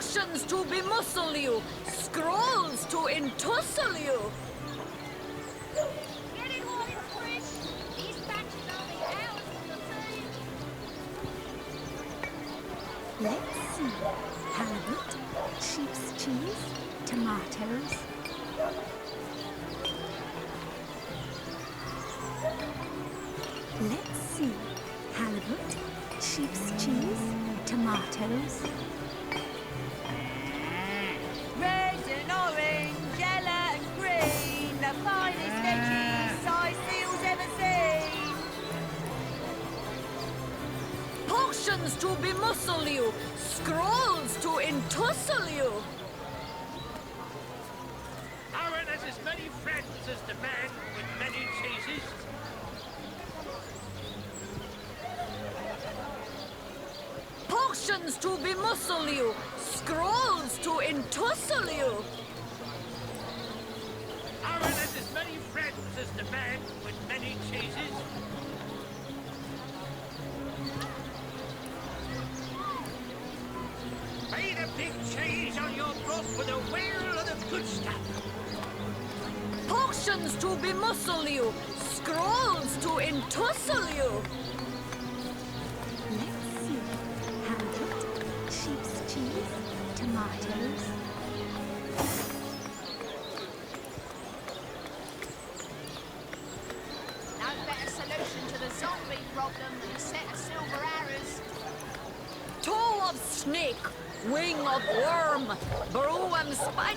Potions to bemuscle you, scrolls to entussle you. Get it while it's fresh. These batches are the hours of the food. Let's see. Halibut, sheep's cheese, tomatoes. Let's see. Halibut, sheep's cheese, tomatoes. Red and orange, yellow and green, the finest veggies Cecil's ever seen. Potions to bemuscle you, scrolls to entussle you. Aaron has as many friends as the man with many cheeses. Potions to bemuscle you, scrolls to entussle you. Aaron has as many friends as the man with many cheeses. Made a big cheese on your broth with a wheel of the good stuff. Potions to bemuscle you, scrolls to entussle you. Let's see. Halibut, sheep's cheese, tomatoes. No better solution to the zombie problem than a set of silver arrows. Toe of snake, wing of worm, broom spike.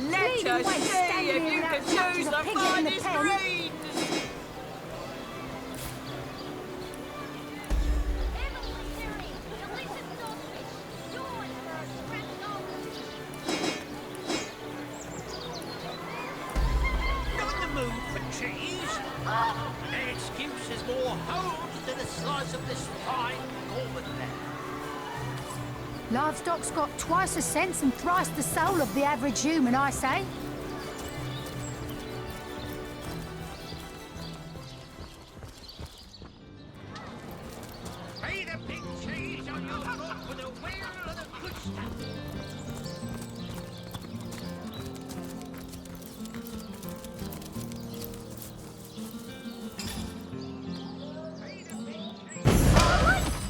Let us see if you can choose the finest greens. Evelyn, Harry, delicious sausage. Yours for a scrap gold. Not in the mood for cheese. The excuse is more holes than a slice of this fine Norman land. Livestock's got twice the sense and thrice the soul of the average human, I say. Made a big cheese on your broth with a wheel of the good stuff.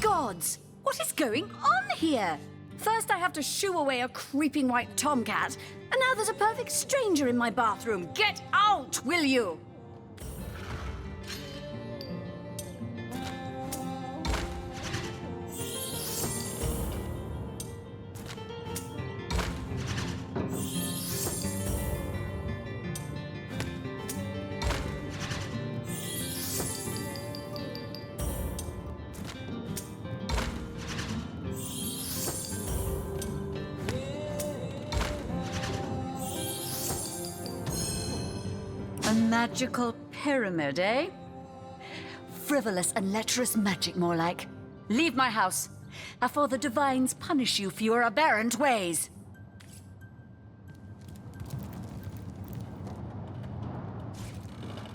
Gods! What is going on here? First I have to shoo away a creeping white tomcat, and now there's a perfect stranger in my bathroom. Get out, will you? A magical pyramid, eh? Frivolous and lecherous magic, more like. Leave my house, afore the divines punish you for your aberrant ways.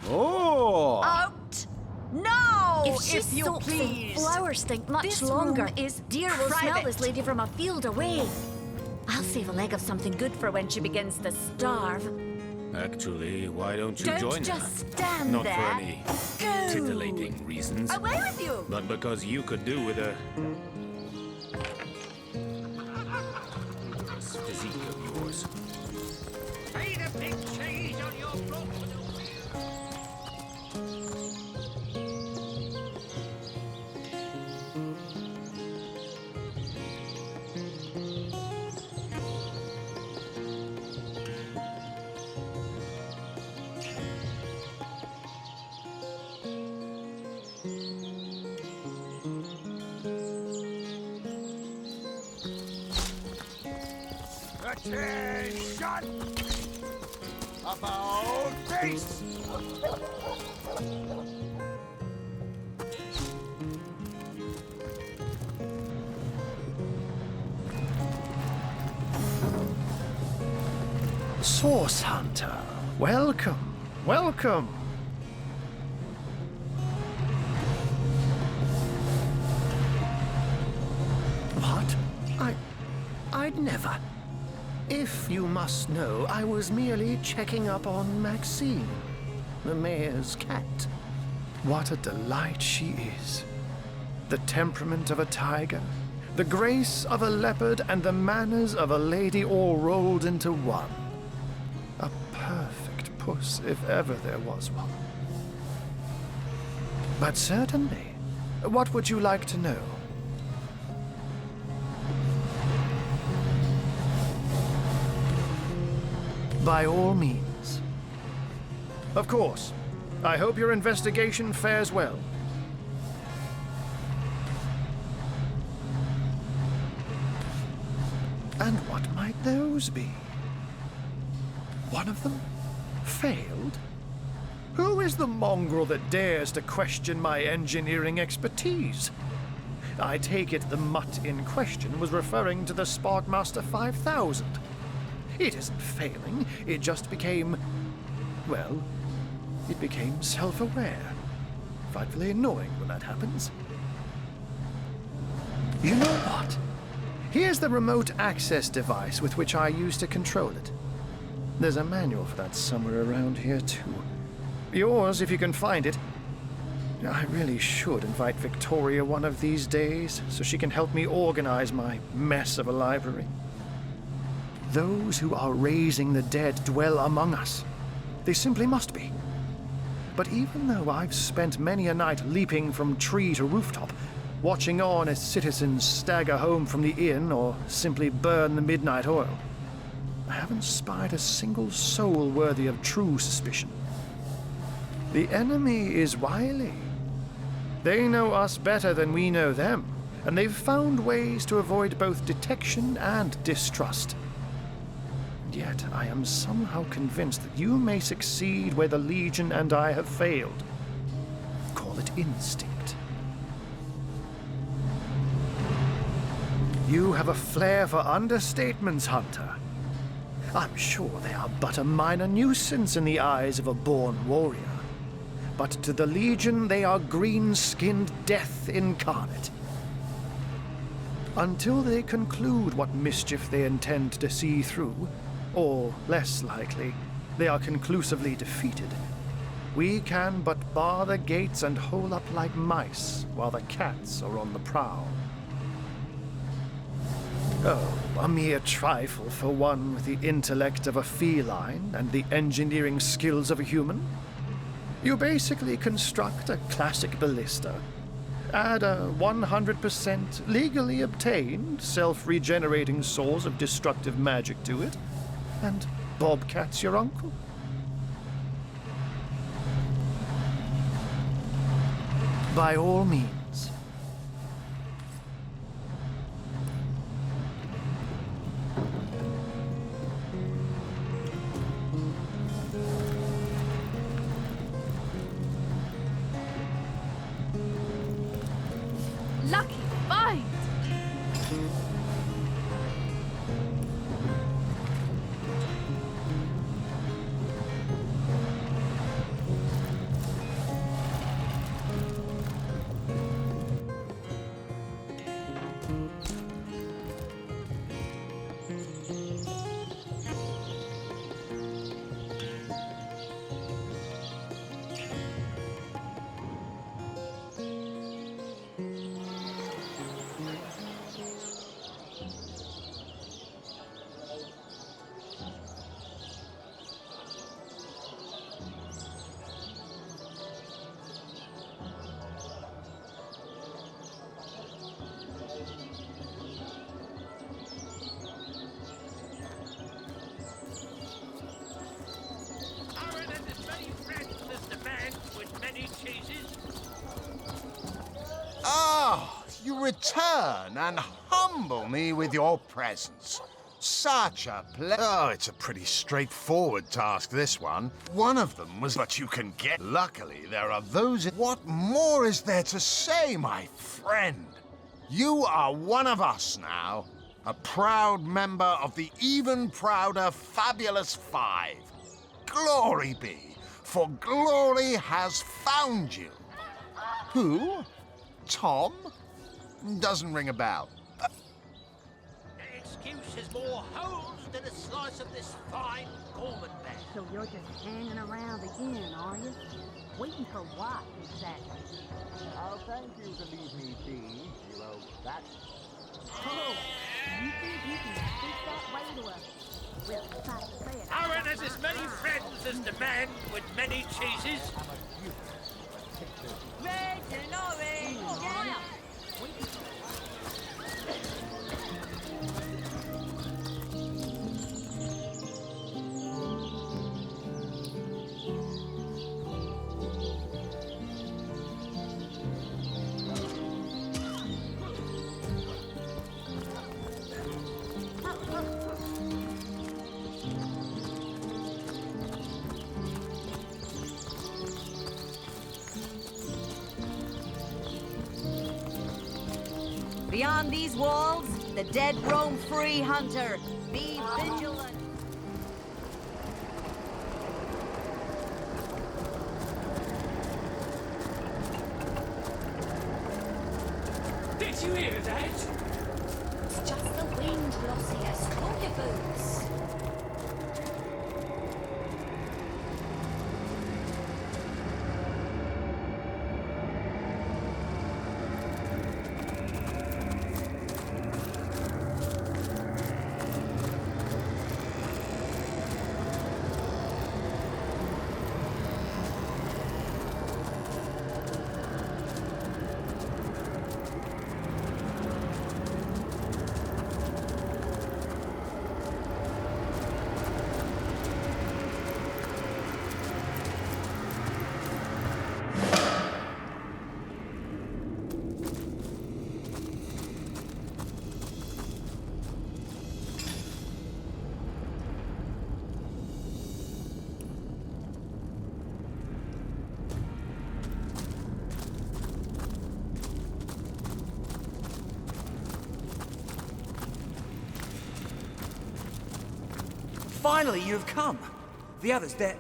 Oh! Out! No! If she you soaks and please! flowers stink much This longer, room is deer will smell private. this lady from a field away. I'll save a leg of something good for when she begins to starve. Actually, why don't you Don't join just her? stand Not there. for any Go. titillating reasons, Away with you! but because you could do with a... this physique of yours. Made a big cheese on your broth with a wheel. Attention! About face! Source Hunter, welcome, welcome. I'd never. If you must know, I was merely checking up on Maxine, the mayor's cat. What a delight she is. The temperament of a tiger, the grace of a leopard, and the manners of a lady all rolled into one. A perfect puss, if ever there was one. But certainly, what would you like to know? By all means. Of course. I hope your investigation fares well. And what might those be? One of them failed? Who is the mongrel that dares to question my engineering expertise? I take it the mutt in question was referring to the SparkMaster 5000. It isn't failing, it just became... well, it became self-aware. Frightfully annoying when that happens. You know what? Here's the remote access device with which I used to control it. There's a manual for that somewhere around here, too. Yours, if you can find it. I really should invite Victoria one of these days, so she can help me organize my mess of a library. Those who are raising the dead dwell among us. They simply must be. But even though I've spent many a night leaping from tree to rooftop, watching on as citizens stagger home from the inn or simply burn the midnight oil, I haven't spied a single soul worthy of true suspicion. The enemy is wily. They know us better than we know them, and they've found ways to avoid both detection and distrust. And yet I am somehow convinced that you may succeed where the Legion and I have failed. Call it instinct. You have a flair for understatements, Hunter. I'm sure they are but a minor nuisance in the eyes of a born warrior. But to the Legion, they are green-skinned death incarnate. Until they conclude what mischief they intend to see through, or, less likely, they are conclusively defeated, we can but bar the gates and hole up like mice while the cats are on the prowl. Oh, a mere trifle for one with the intellect of a feline and the engineering skills of a human. You basically construct a classic ballista, add a 100% legally obtained self-regenerating source of destructive magic to it, and Bobcat's your uncle. By all means. Lucky find! Ah, you return and humble me with your presence. Such a Oh, it's a pretty straightforward task, this one. One of them was, but you can get. Luckily, there are those. What more is there to say, my friend? You are one of us now. A proud member of the even prouder Fabulous Five. Glory be, for glory has found you. Who? Tom? Doesn't ring a bell. excuse is more holes than a slice of this fine Gorman bear. So you're just hanging around again, are you? Waiting for what, exactly? I'll thank you to leave me be, you old bat. Oh, you think you can speak that way to us? Well, if I say it, Aaron has as many friends as the man with many cheeses. Red and orange, yellow. Beyond these walls, the dead roam free, Hunter. Be vigilant. Did you hear that? It's just the wind, Glossius. Hold your boots. Finally, you've come. The others, they're...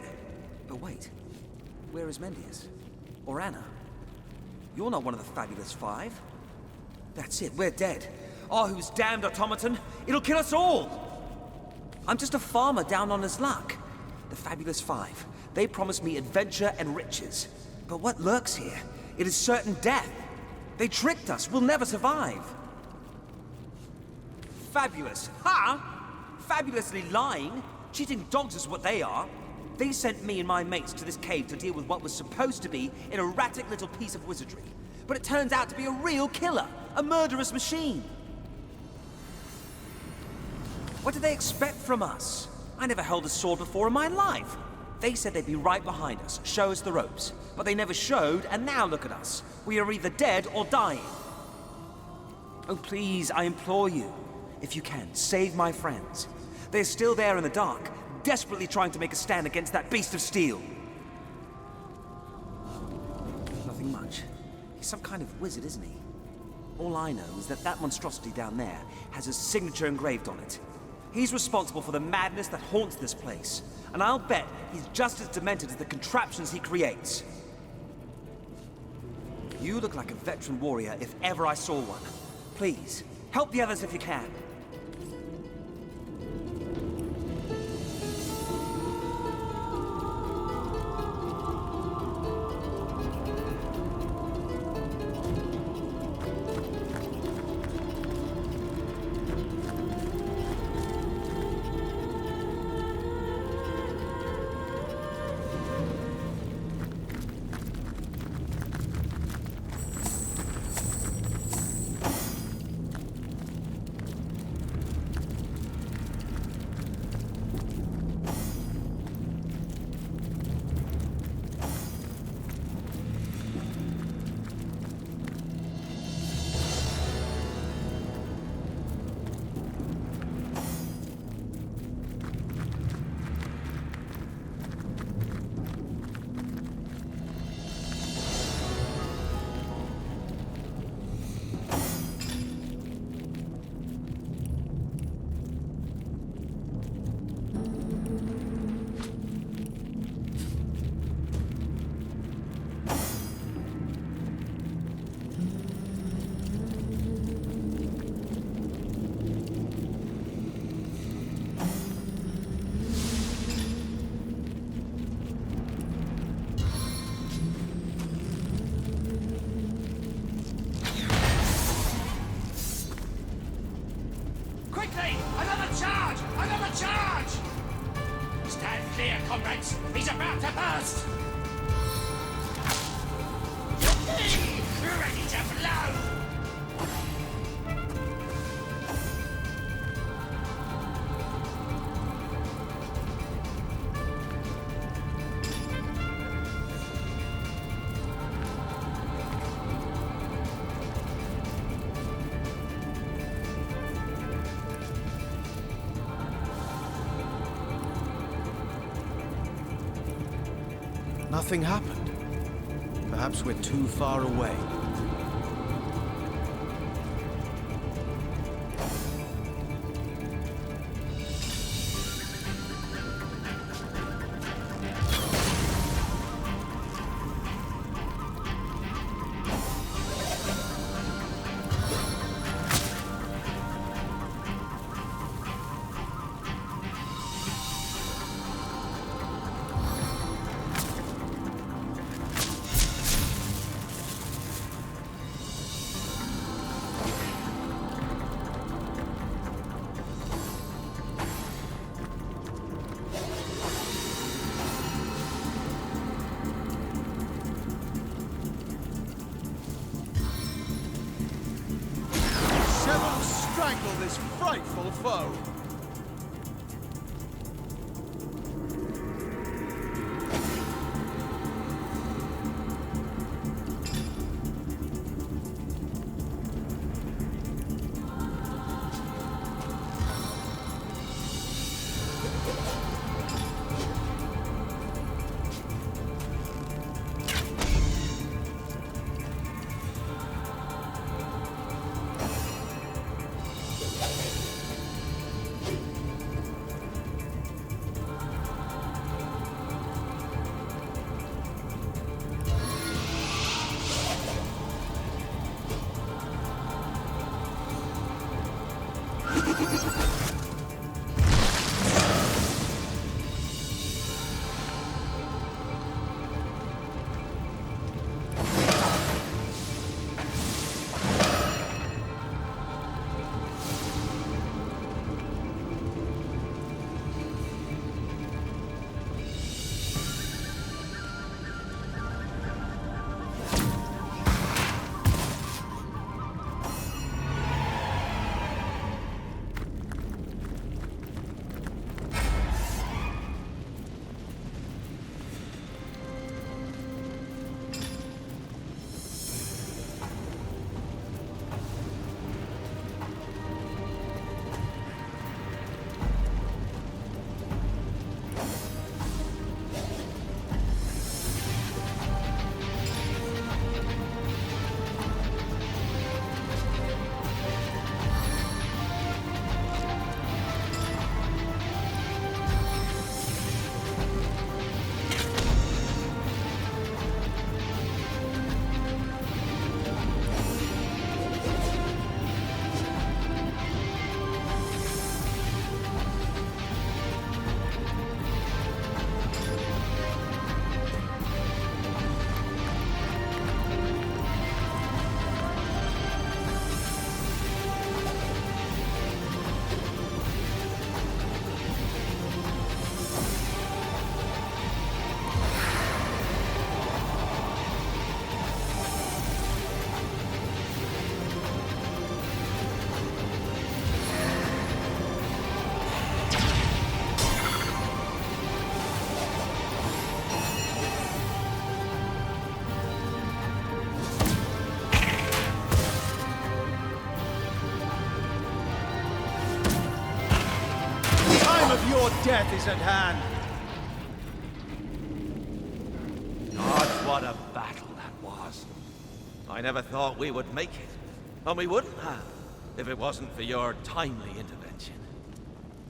But wait. Where is Mendius? Or Anna? You're not one of the fabulous five. That's it, we're dead. Arhu's damned automaton. It'll kill us all. I'm just a farmer down on his luck. The fabulous five. They promised me adventure and riches. But what lurks here? It is certain death. They tricked us. We'll never survive. Fabulous. Ha! Fabulously lying. Cheating dogs is what they are. They sent me and my mates to this cave to deal with what was supposed to be an erratic little piece of wizardry. But it turns out to be a real killer. A murderous machine. What did they expect from us? I never held a sword before in my life. They said they'd be right behind us, show us the ropes. But they never showed, and now look at us. We are either dead or dying. Oh, please, I implore you. If you can, save my friends. They're still there in the dark, desperately trying to make a stand against that beast of steel. Nothing much. He's some kind of wizard, isn't he? All I know is that that monstrosity down there has his signature engraved on it. He's responsible for the madness that haunts this place. And I'll bet he's just as demented as the contraptions he creates. You look like a veteran warrior if ever I saw one. Please, help the others if you can. nothing happened. Perhaps we're too far away. Strangle this frightful foe! Your death is at hand. God, what a battle that was. I never thought we would make it. And we wouldn't have, if it wasn't for your timely intervention.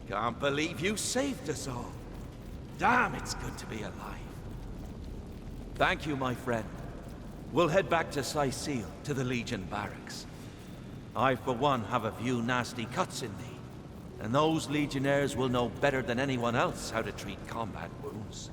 Can't believe you saved us all. Damn, it's good to be alive. Thank you, my friend. We'll head back to Cecil, to the Legion barracks. I, for one, have a few nasty cuts in me. And those Legionnaires will know better than anyone else how to treat combat wounds.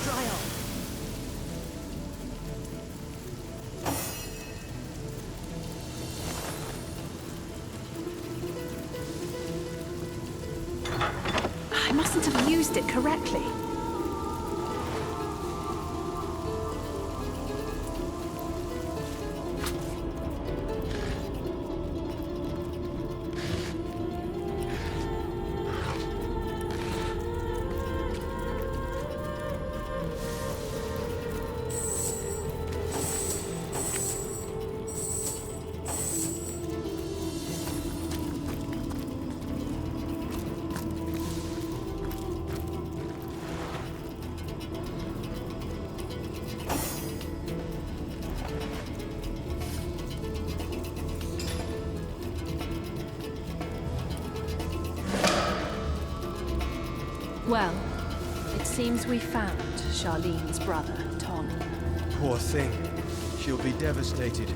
dry off. I mustn't have used it correctly. Well, it seems we found Charlene's brother, Tom. Poor thing. She'll be devastated.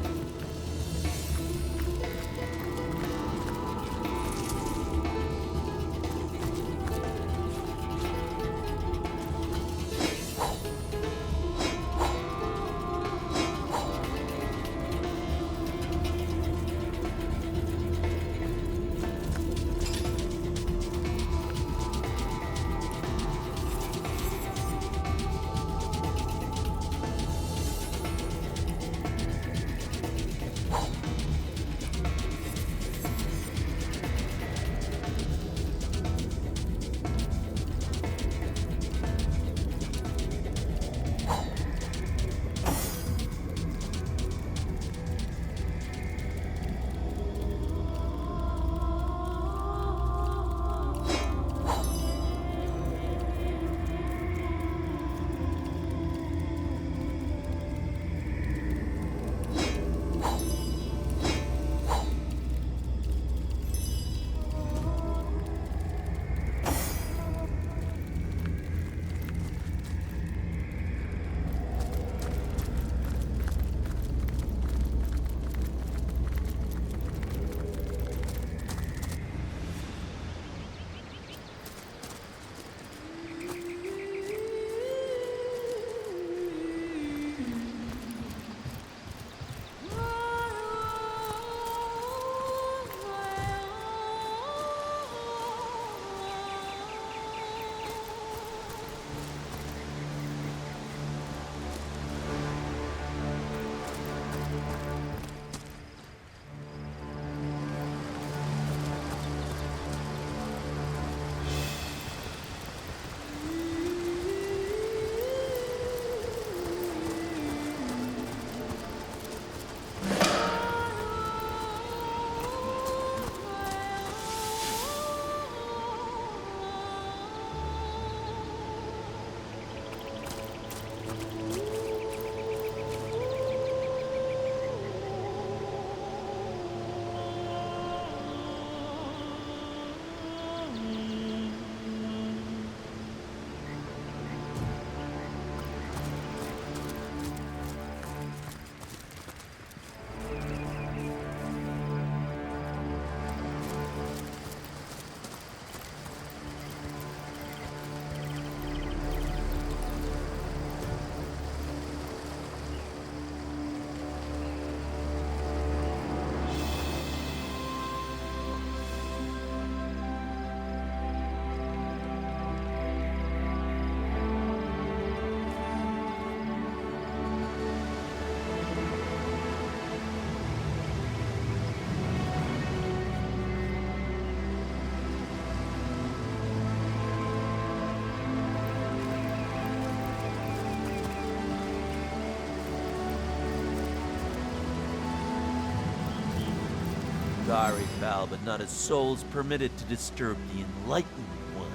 Sorry, pal, but not a soul's permitted to disturb the enlightened one.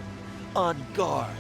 On guard.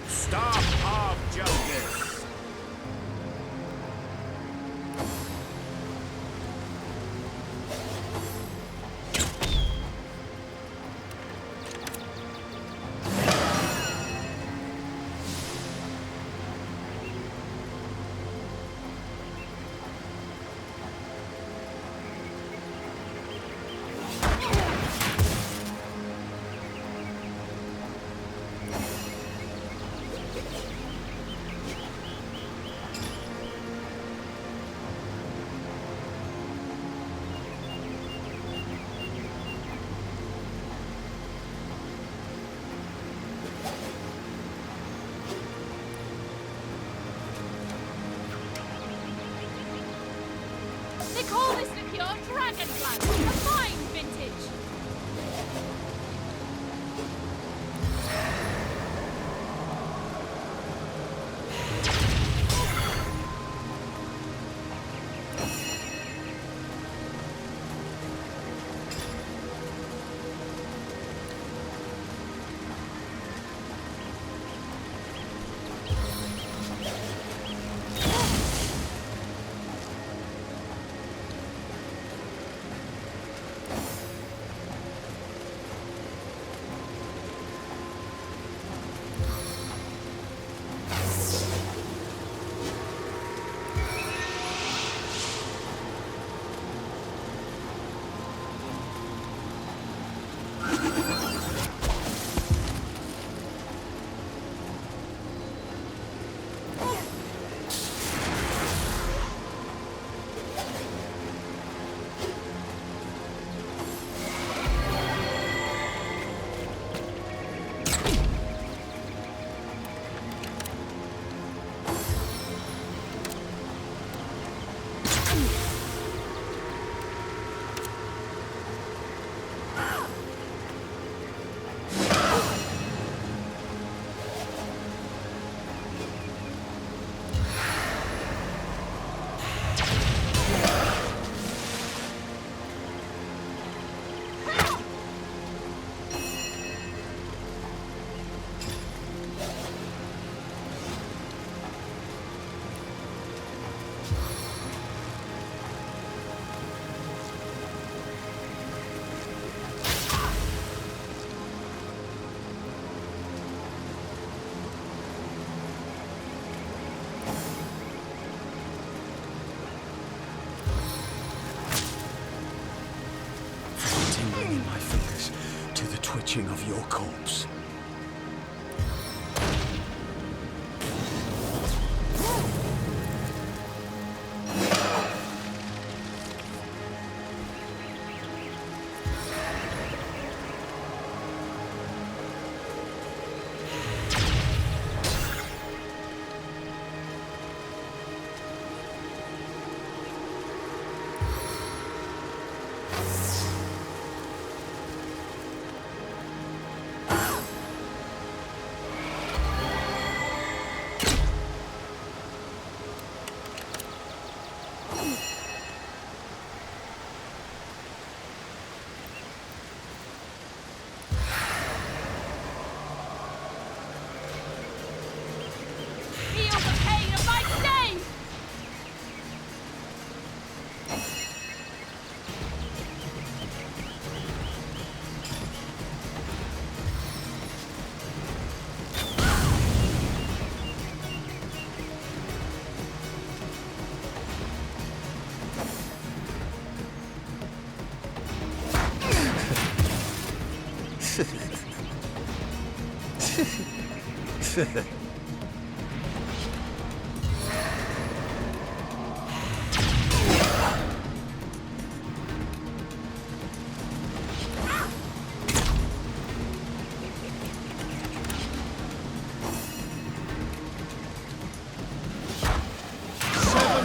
Staff of Justice! They call this liqueur Dragonblood, a fine vintage. Tingling in my fingers to the twitching of your corpse.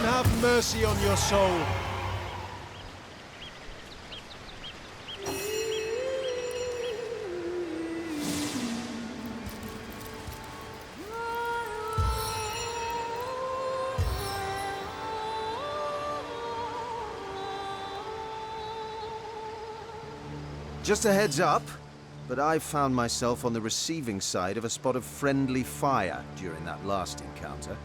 Have mercy on your soul. Just a heads up, but I found myself on the receiving side of a spot of friendly fire during that last encounter.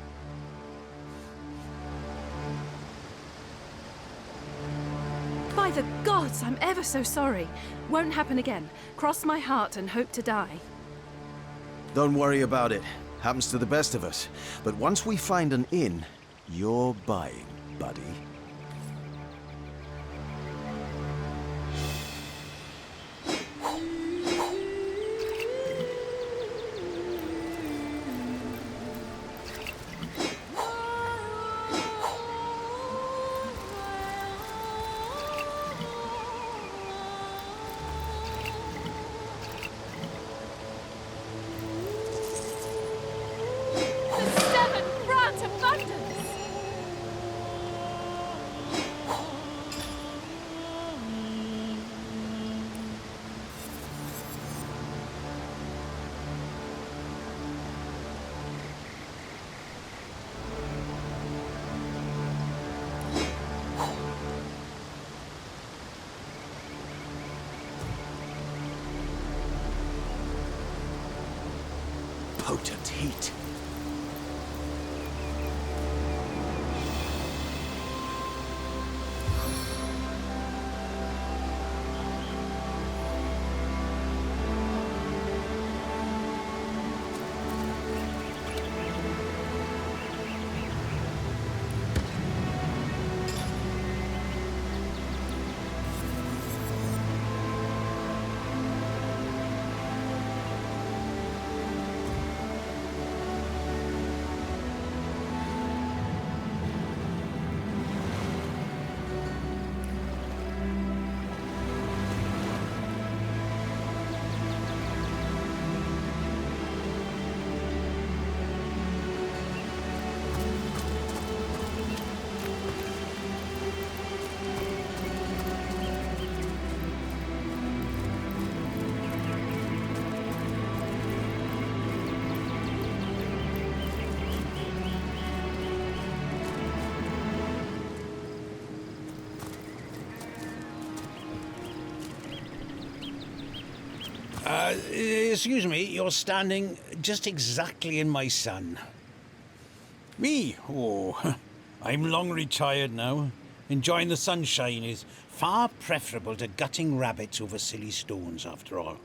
By the gods, I'm ever so sorry. Won't happen again. Cross my heart and hope to die. Don't worry about it. Happens to the best of us. But once we find an inn, you're buying, buddy. Potent heat. Excuse me, you're standing just exactly in my sun. Me? Oh, I'm long retired now. Enjoying the sunshine is far preferable to gutting rabbits over silly stones, after all.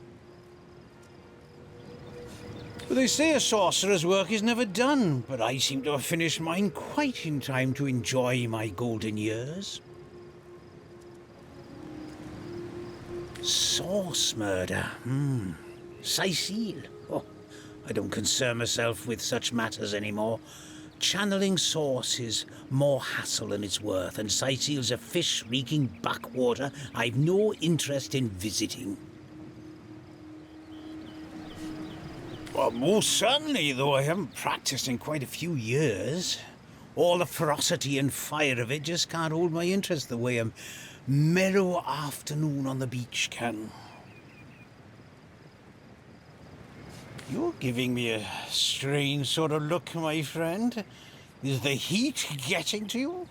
But they say a sorcerer's work is never done, but I seem to have finished mine quite in time to enjoy my golden years. Source murder, Cecil. Oh, I don't concern myself with such matters anymore. Channeling source is more hassle than it's worth, and Cecil's a fish-reeking backwater I've no interest in visiting. Well, most certainly, though I haven't practiced in quite a few years. All the ferocity and fire of it just can't hold my interest the way a mellow afternoon on the beach can. You're giving me a strange sort of look, my friend. Is the heat getting to you?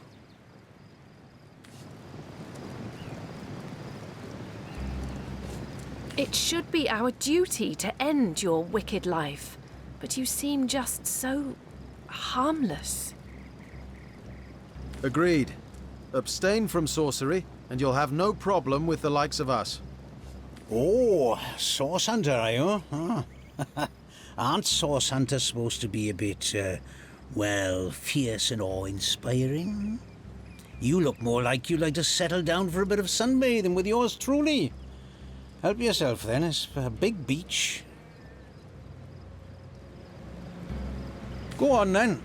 It should be our duty to end your wicked life, but you seem just so harmless. Agreed. Abstain from sorcery, and you'll have no problem with the likes of us. Oh, source hunter, are you? Huh? Aren't source hunters supposed to be a bit, well, fierce and awe-inspiring? You look more like you'd like to settle down for a bit of sunbathing with yours truly. Help yourself then. It's a big beach. Go on then.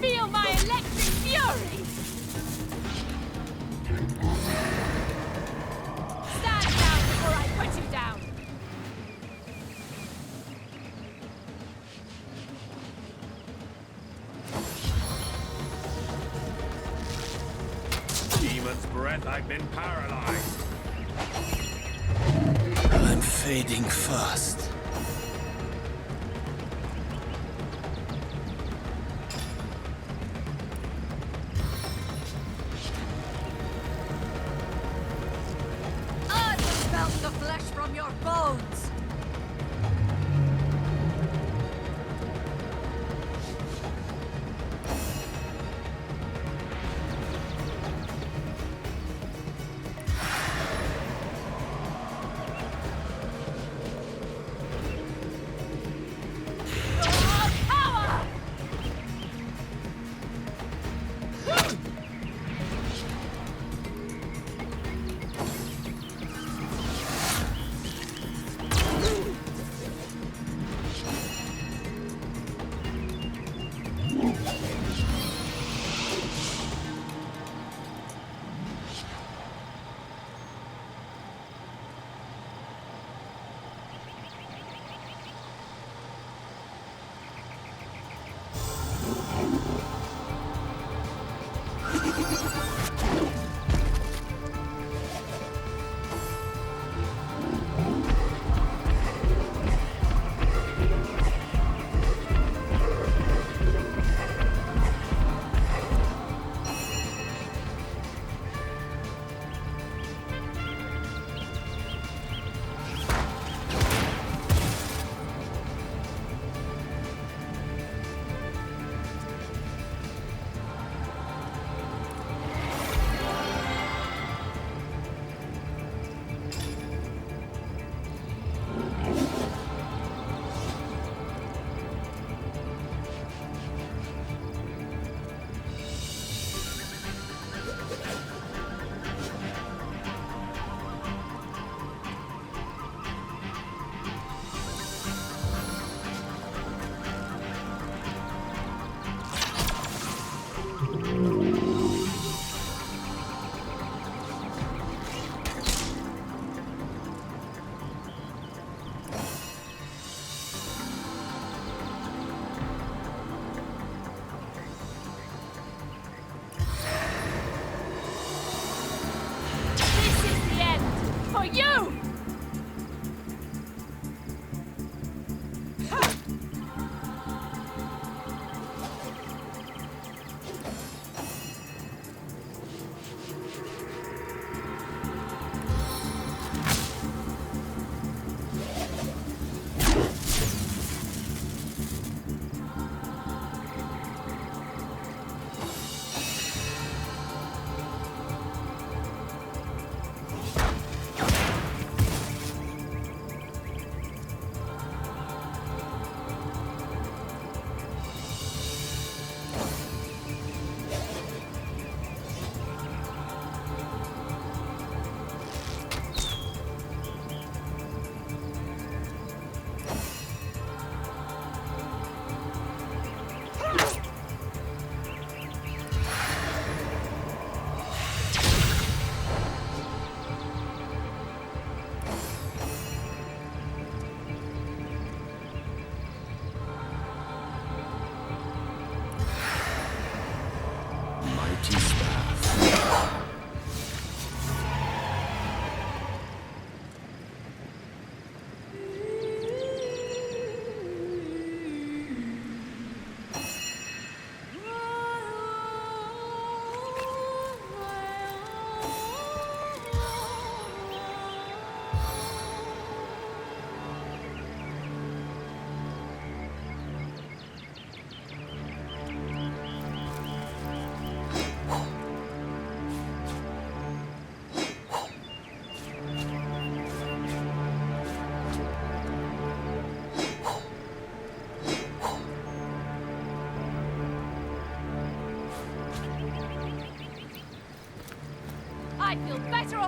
Feel my electric fury! Stand down before I put you down! Demon's breath, I've been paralyzed. I'm fading fast. I can smell the flesh from your bones!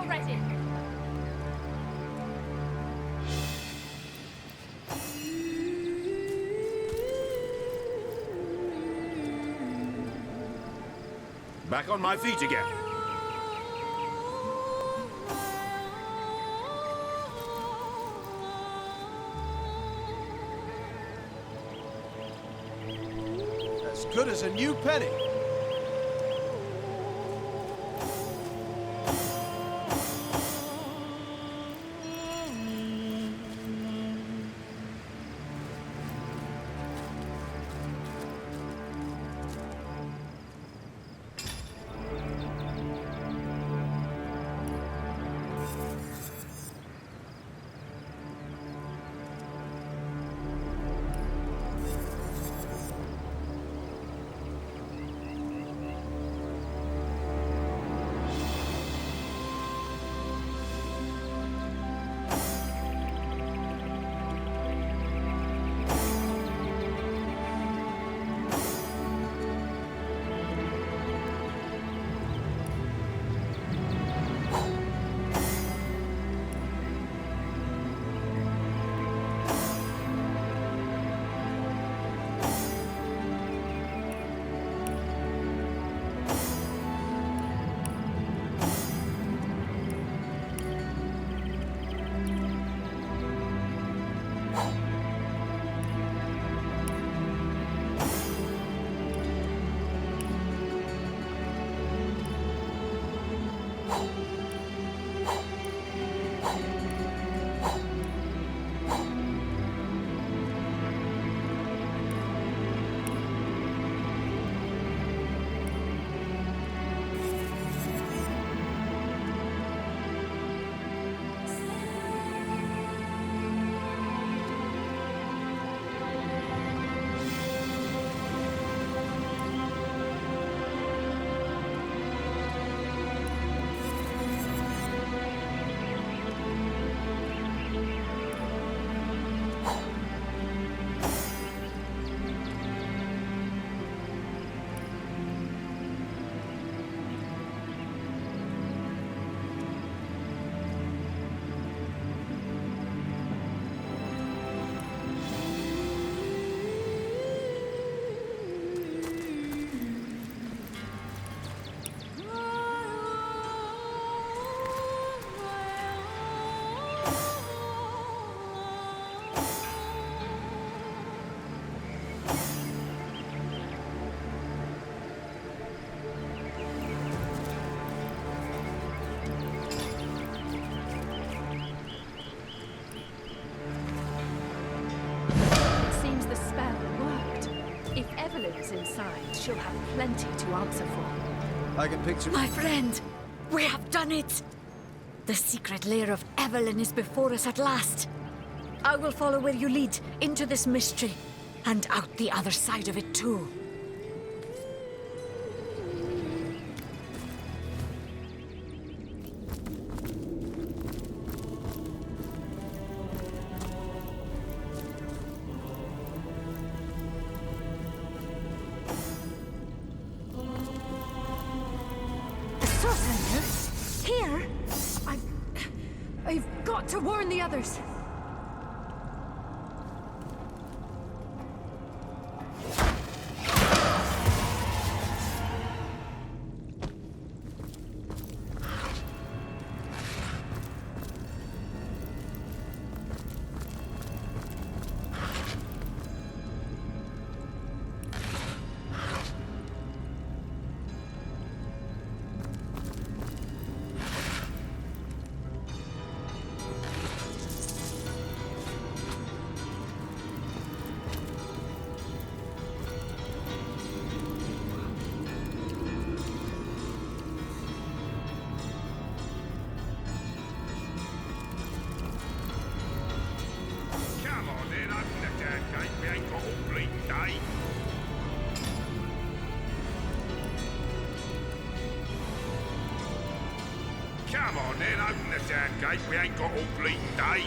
already! Back on my feet again. As good as a new penny. Evelyn's inside, she'll have plenty to answer for. I can picture... My friend, we have done it! The secret lair of Evelyn is before us at last. I will follow where you lead, into this mystery, and out the other side of it too. I've got to warn the others. Come on then, open the damn gate, we ain't got all bleeding day.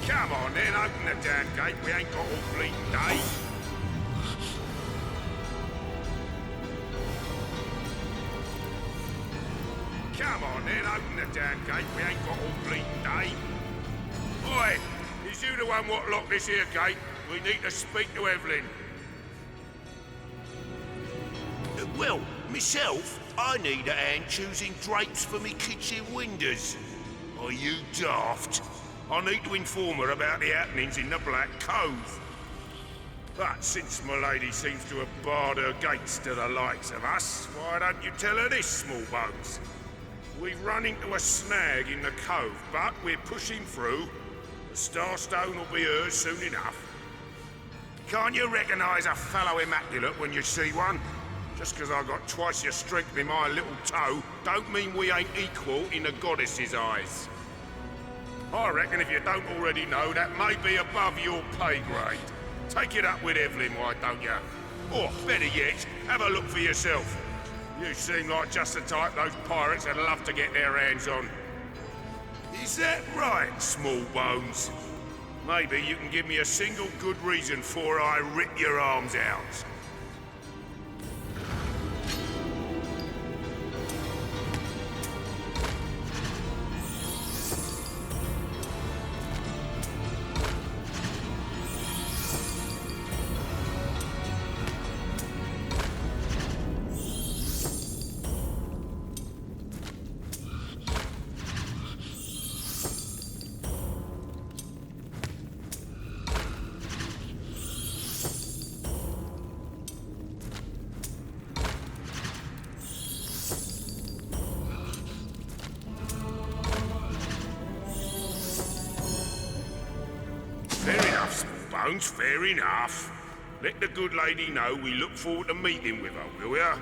Come on then, open the damn gate, we ain't got all bleeding day. Come on then, open the damn gate. We ain't got all bleeding day. Oi! Is you the one what locked this here gate? We need to speak to Evelyn. Well, myself, I need a hand choosing drapes for me kitchen windows. Are you daft? I need to inform her about the happenings in the Black Cove. But since my lady seems to have barred her gates to the likes of us, why don't you tell her this, small bones? We've run into a snag in the cove, but we're pushing through. The Starstone will be hers soon enough. Can't you recognise a fellow immaculate when you see one? Just because I got twice your strength in my little toe, don't mean we ain't equal in the goddess's eyes. I reckon if you don't already know, that may be above your pay grade. Take it up with Evelyn, why don't you? Or, better yet, have a look for yourself. You seem like just the type those pirates would love to get their hands on. Is that right, small bones? Maybe you can give me a single good reason for I rip your arms out. Bones, fair enough. Let the good lady know we look forward to meeting with her, will ya?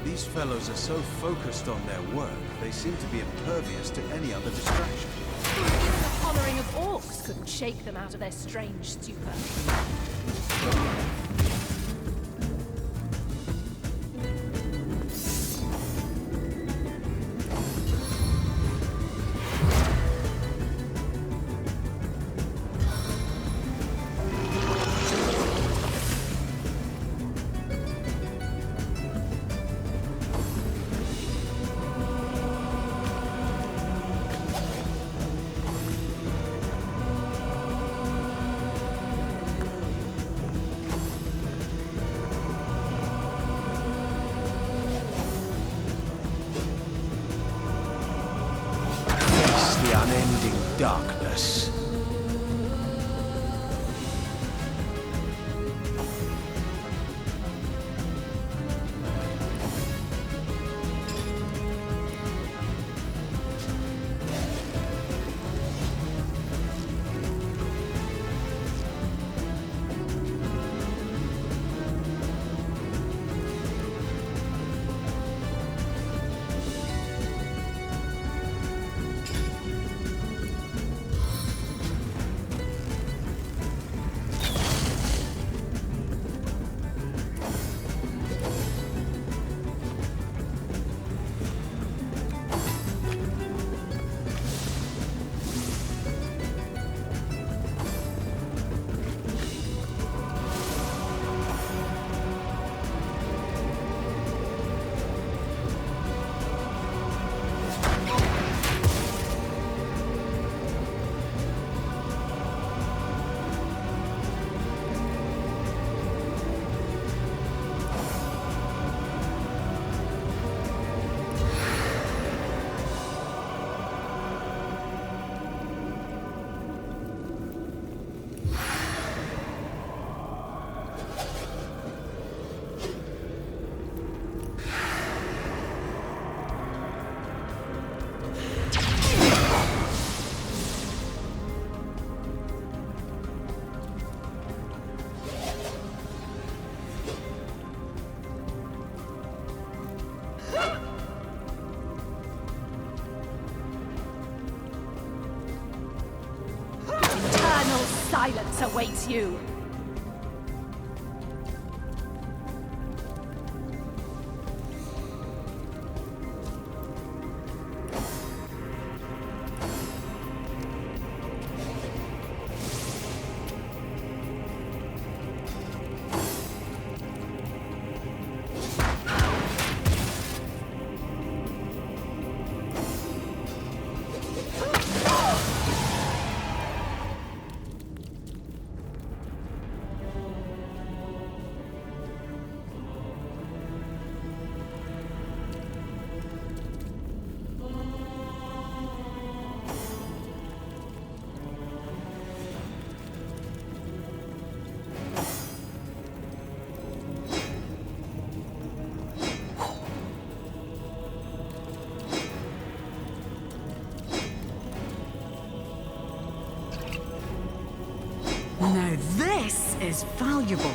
These fellows are so focused on their work, they seem to be impervious to any other distraction. Even the hollering of orcs couldn't shake them out of their strange stupor. Darkness. silence awaits you. Now this is valuable.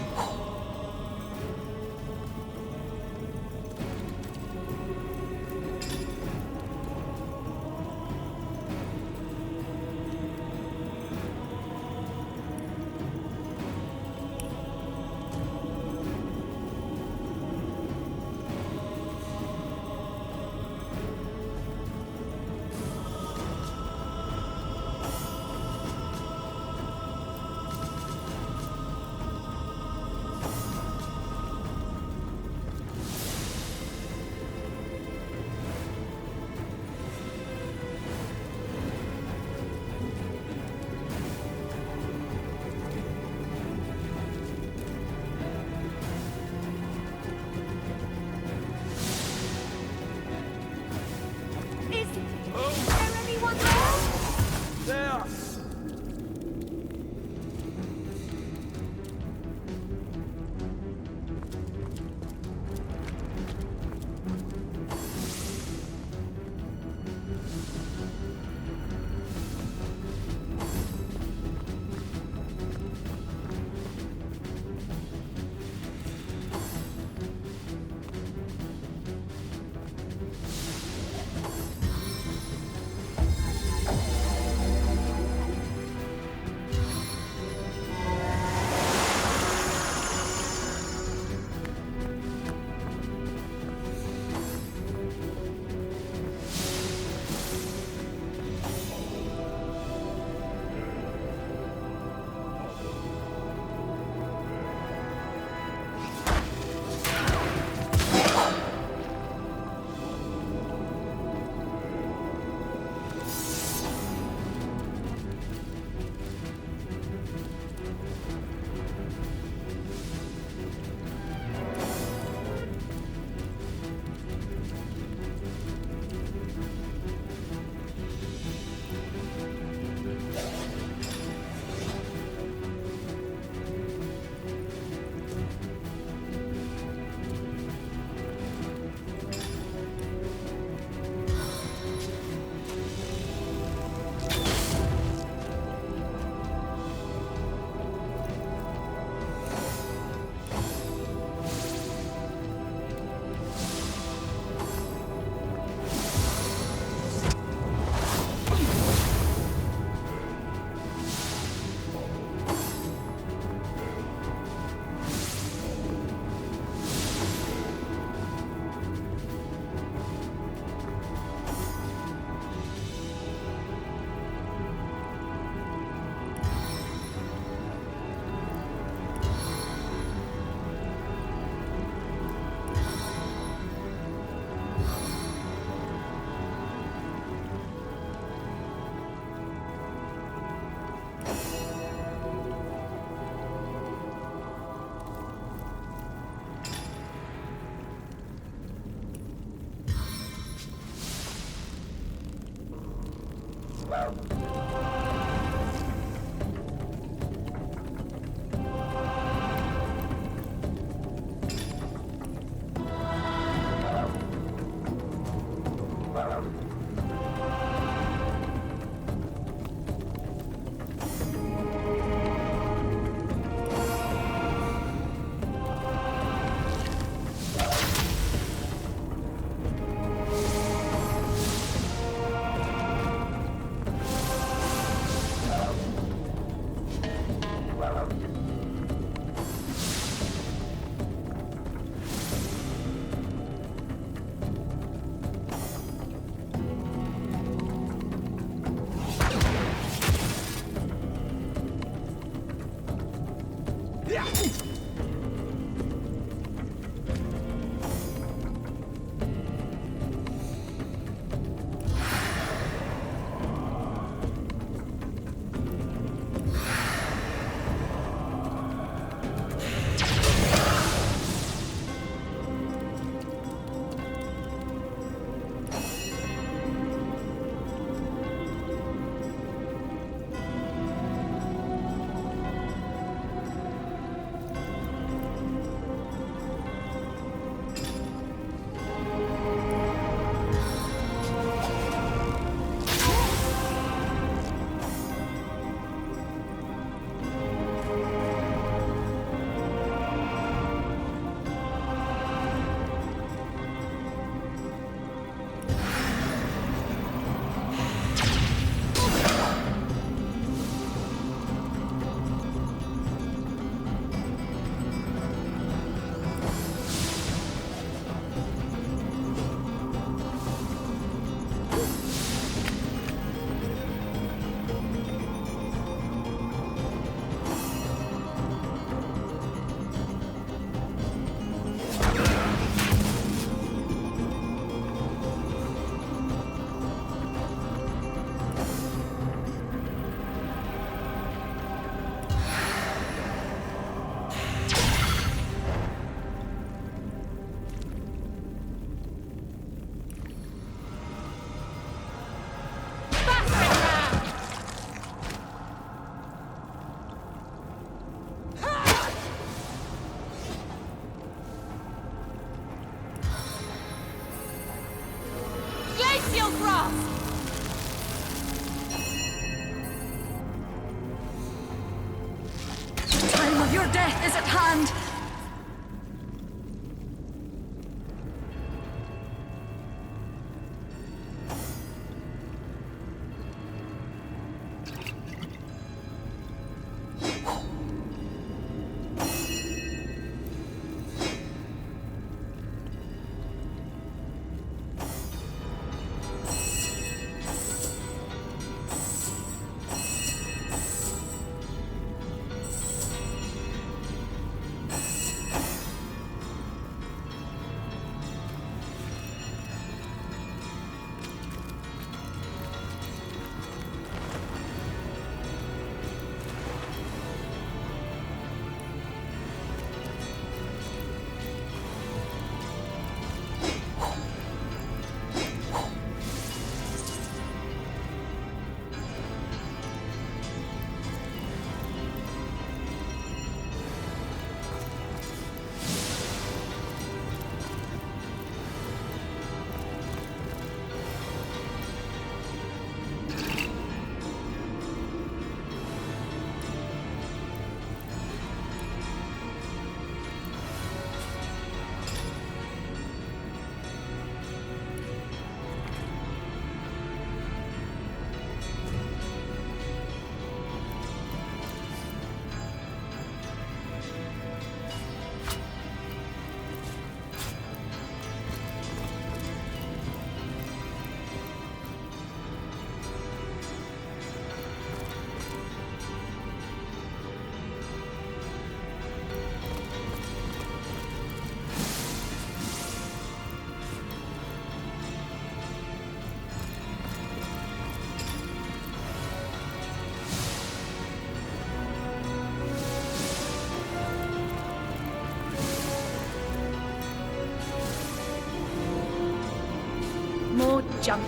Your death is at hand. More junk.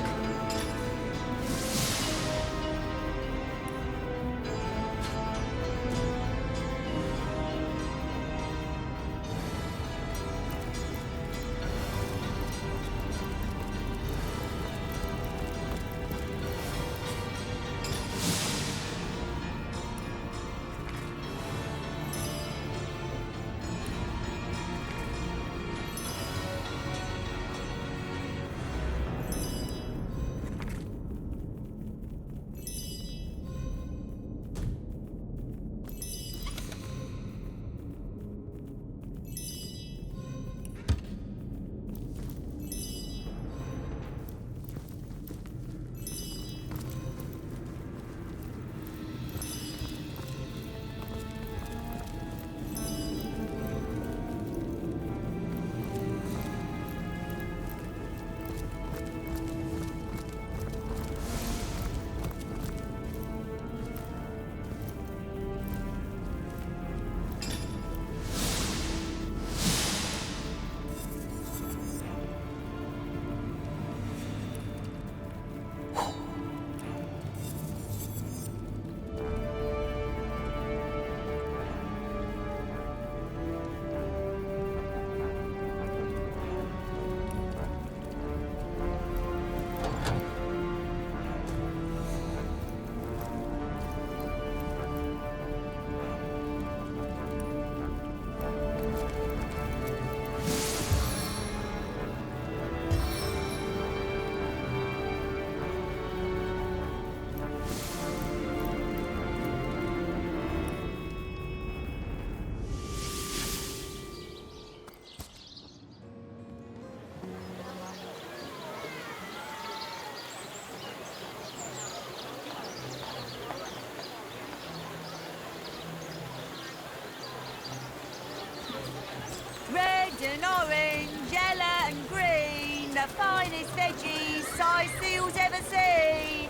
Red and orange, yellow and green, the finest veggies Cecil's ever seen.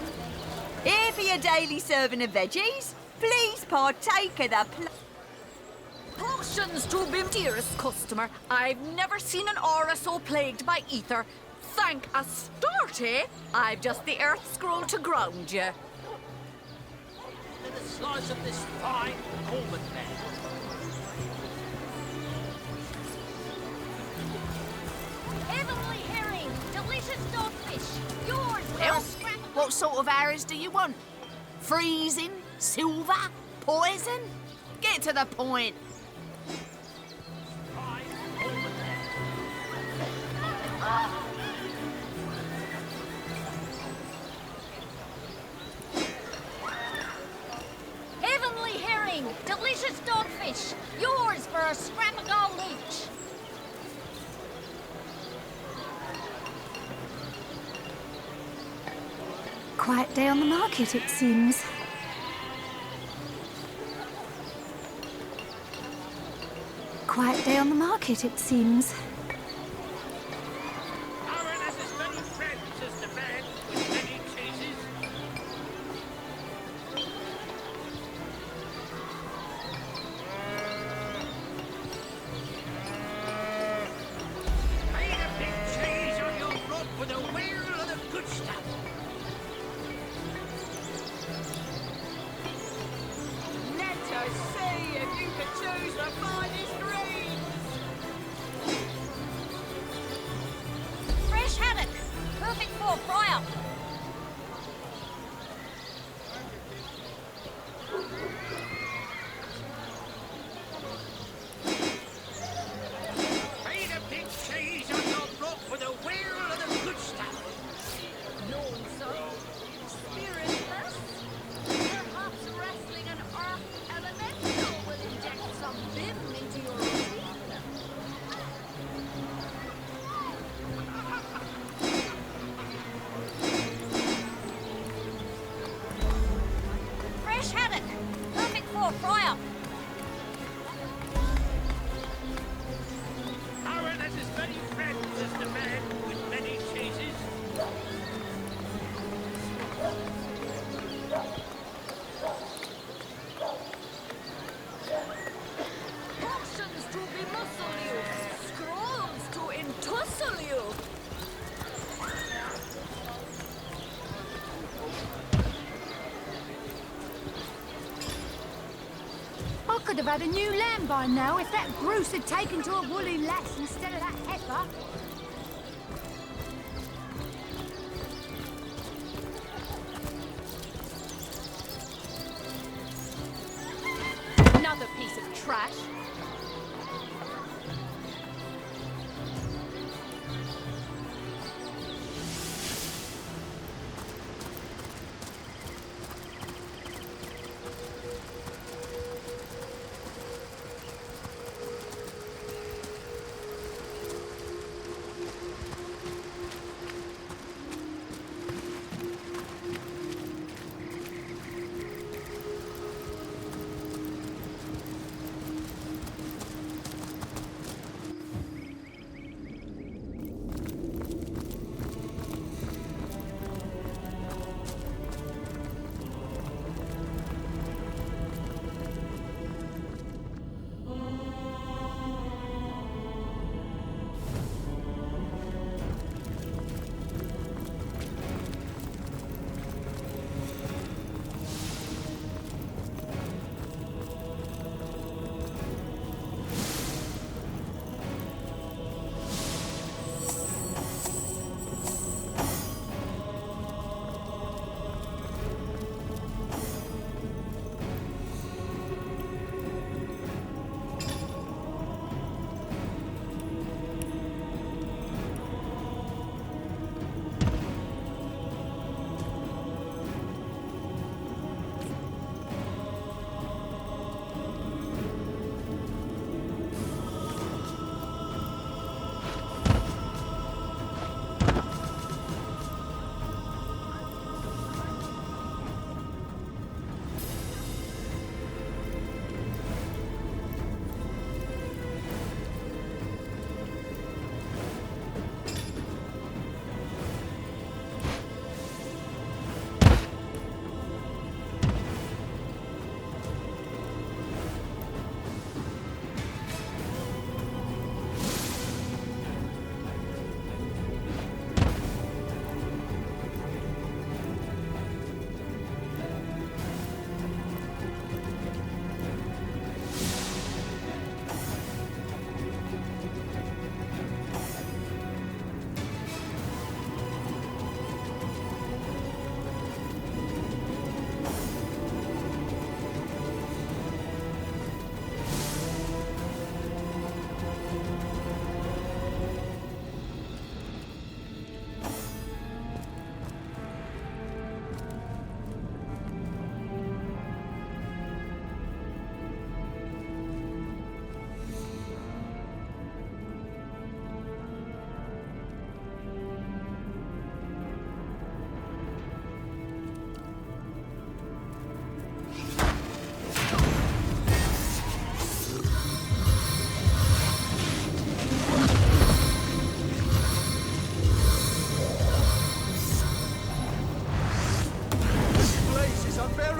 Here for your daily serving of veggies. Please partake of the Potions to be dearest customer. I've never seen an aura so plagued by ether. Thank Astarte, I've just the earth scroll to ground you. And a slice of this fine almond man. Heavenly herring, delicious dogfish. Yours for Well, a scrap. what sort of arrows do you want? Freezing? Silver? Poison? Get to the point. Heavenly herring, delicious dogfish, yours for a scrap of gold each. Quiet day on the market, it seems. Quiet day on the market, it seems. Aaron has as many friends as the man with many cheeses. Made a big cheese on your block with a wheel of the good stuff. Let us see if you can choose the finest greens. Fresh haddock, perfect for a fry-up. Made a big cheese on your block with a wheel of the good stuff. Known so. Spiritless. Perhaps wrestling an Arhu elemental will inject some vim into your routine. Fresh haddock, perfect for a fry-up. Aaron has as many friends as the man with many cheeses. Potions to bemuscle you, scrolls to entussle you. I could have had a new lamb by now if that Bruce had taken to a woolly lass instead of that heifer. Another piece of trash.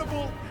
trouble.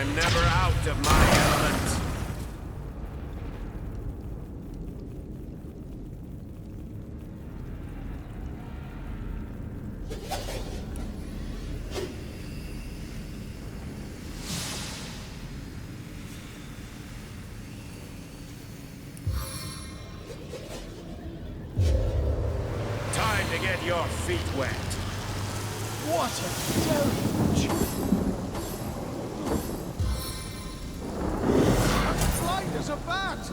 I'm never out of my element. Time to get your feet wet. What a deluge! Light as a bat!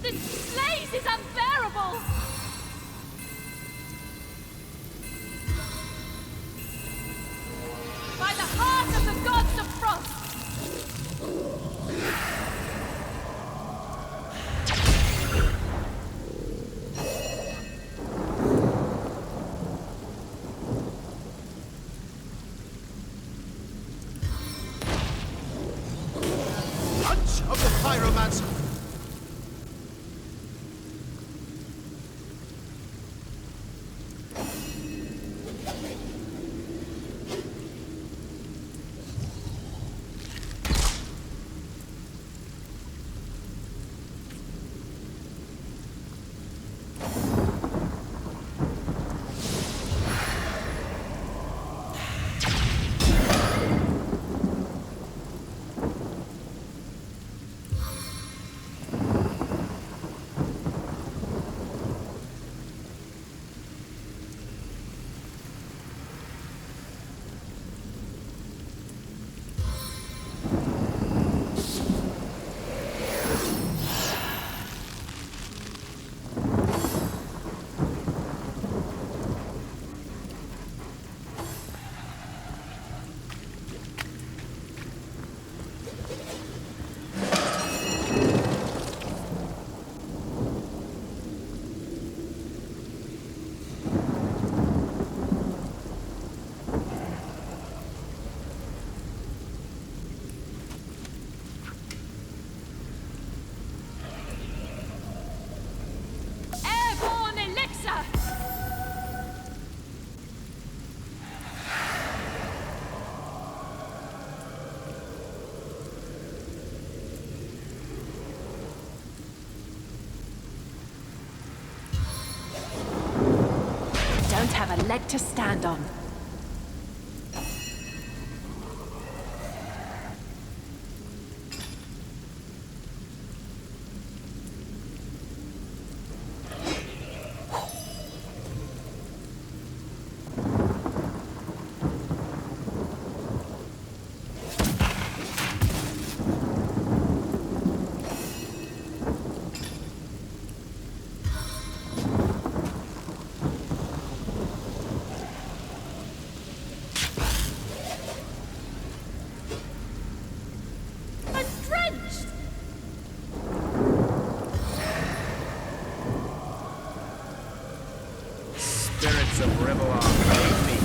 This blaze is unbearable! By the heart of the gods of frost! Punch of the pyromancer! Don't have a leg to stand on. Spirits of Riverarm, aid me.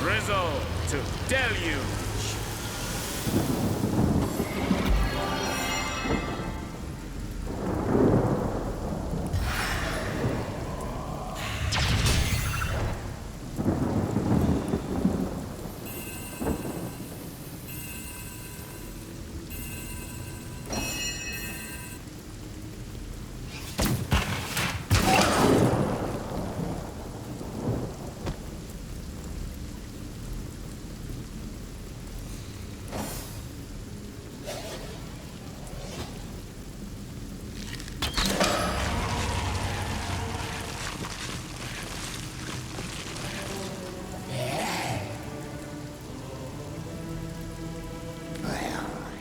Drizzle to deluge.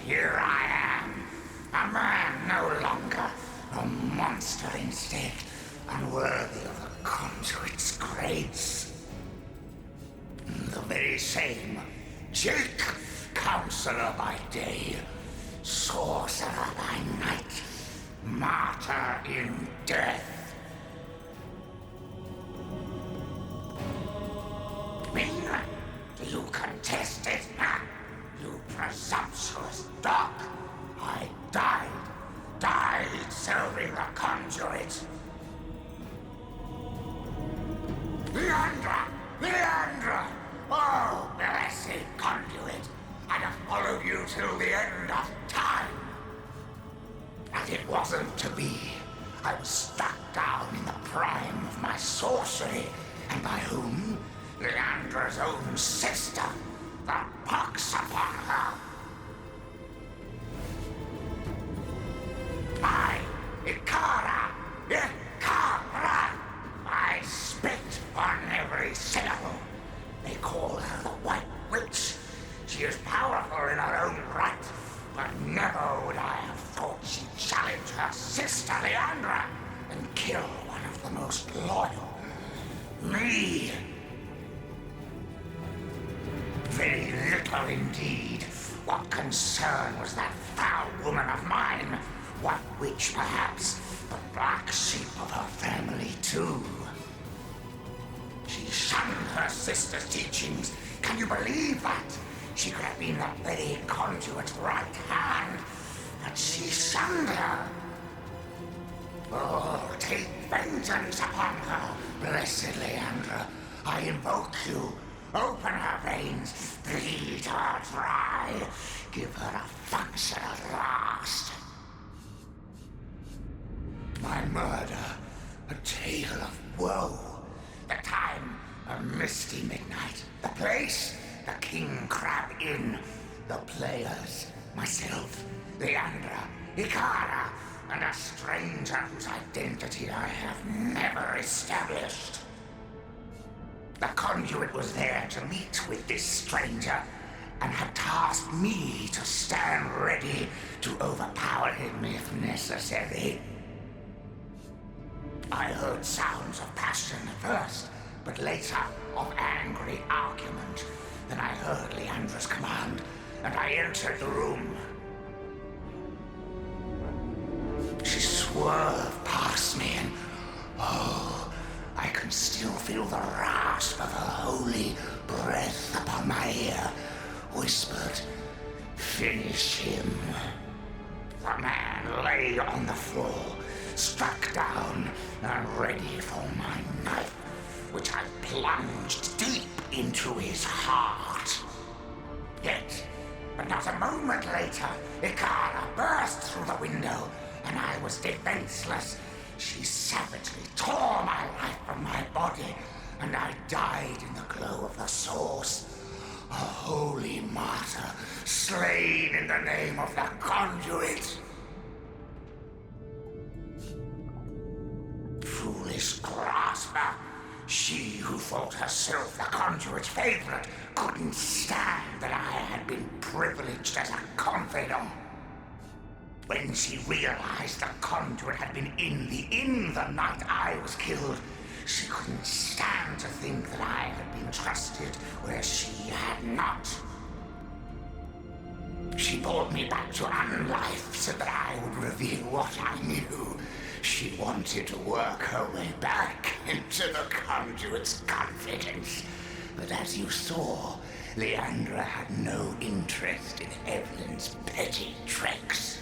Here I am, a man no longer, a monster instead, unworthy of the conduit's grace. The very same Jake, Councillor by day, sorcerer by night, martyr in death. Me? Do you contest it? You presumptuous dog! I died serving the conduit! Leandra! Oh, blessed conduit! I'd have followed you till the end of time! But it wasn't to be. I was struck down in the prime of my sorcery, and by whom? Leandra's own sister! The pox upon her! Ikara! I spit on every syllable. They call her the White Witch. She is powerful in her own right, but never would I have thought she'd challenge her sister Leandra and kill one of the most loyal. Me! Very little indeed. What concern was that foul woman of mine? What witch, perhaps, but black sheep of her family, too. She shunned her sister's teachings. Can you believe that? She could have been the very conduit's right hand, but she shunned her. Oh, take vengeance upon her, blessed Leandra. I invoke you. Open her veins, bleed her dry, give her a function at last. My murder, a tale of woe. The time, a misty midnight. The place, the King Crab Inn. The players, myself, Leandra, Ikara, and a stranger whose identity I have never established. The conduit was there to meet with this stranger, and had tasked me to stand ready to overpower him if necessary. I heard sounds of passion at first, but later of angry argument. Then I heard Leandra's command, and I entered the room. She swerved past me, and oh, I can still feel the rasp of her holy breath upon my ear, whispered, "Finish him." The man lay on the floor, struck down and ready for my knife, which I plunged deep into his heart. Yet, but not a moment later, Ikara burst through the window, and I was defenseless. She savagely tore my life from my body, and I died in the glow of the source. A holy martyr, slain in the name of the conduit. Foolish grasper! She who thought herself the conduit's favorite couldn't stand that I had been privileged as a confidant. When she realized the conduit had been in the inn the night I was killed, she couldn't stand to think that I had been trusted where she had not. She brought me back to unlife so that I would reveal what I knew. She wanted to work her way back into the conduit's confidence. But as you saw, Leandra had no interest in Evelyn's petty tricks.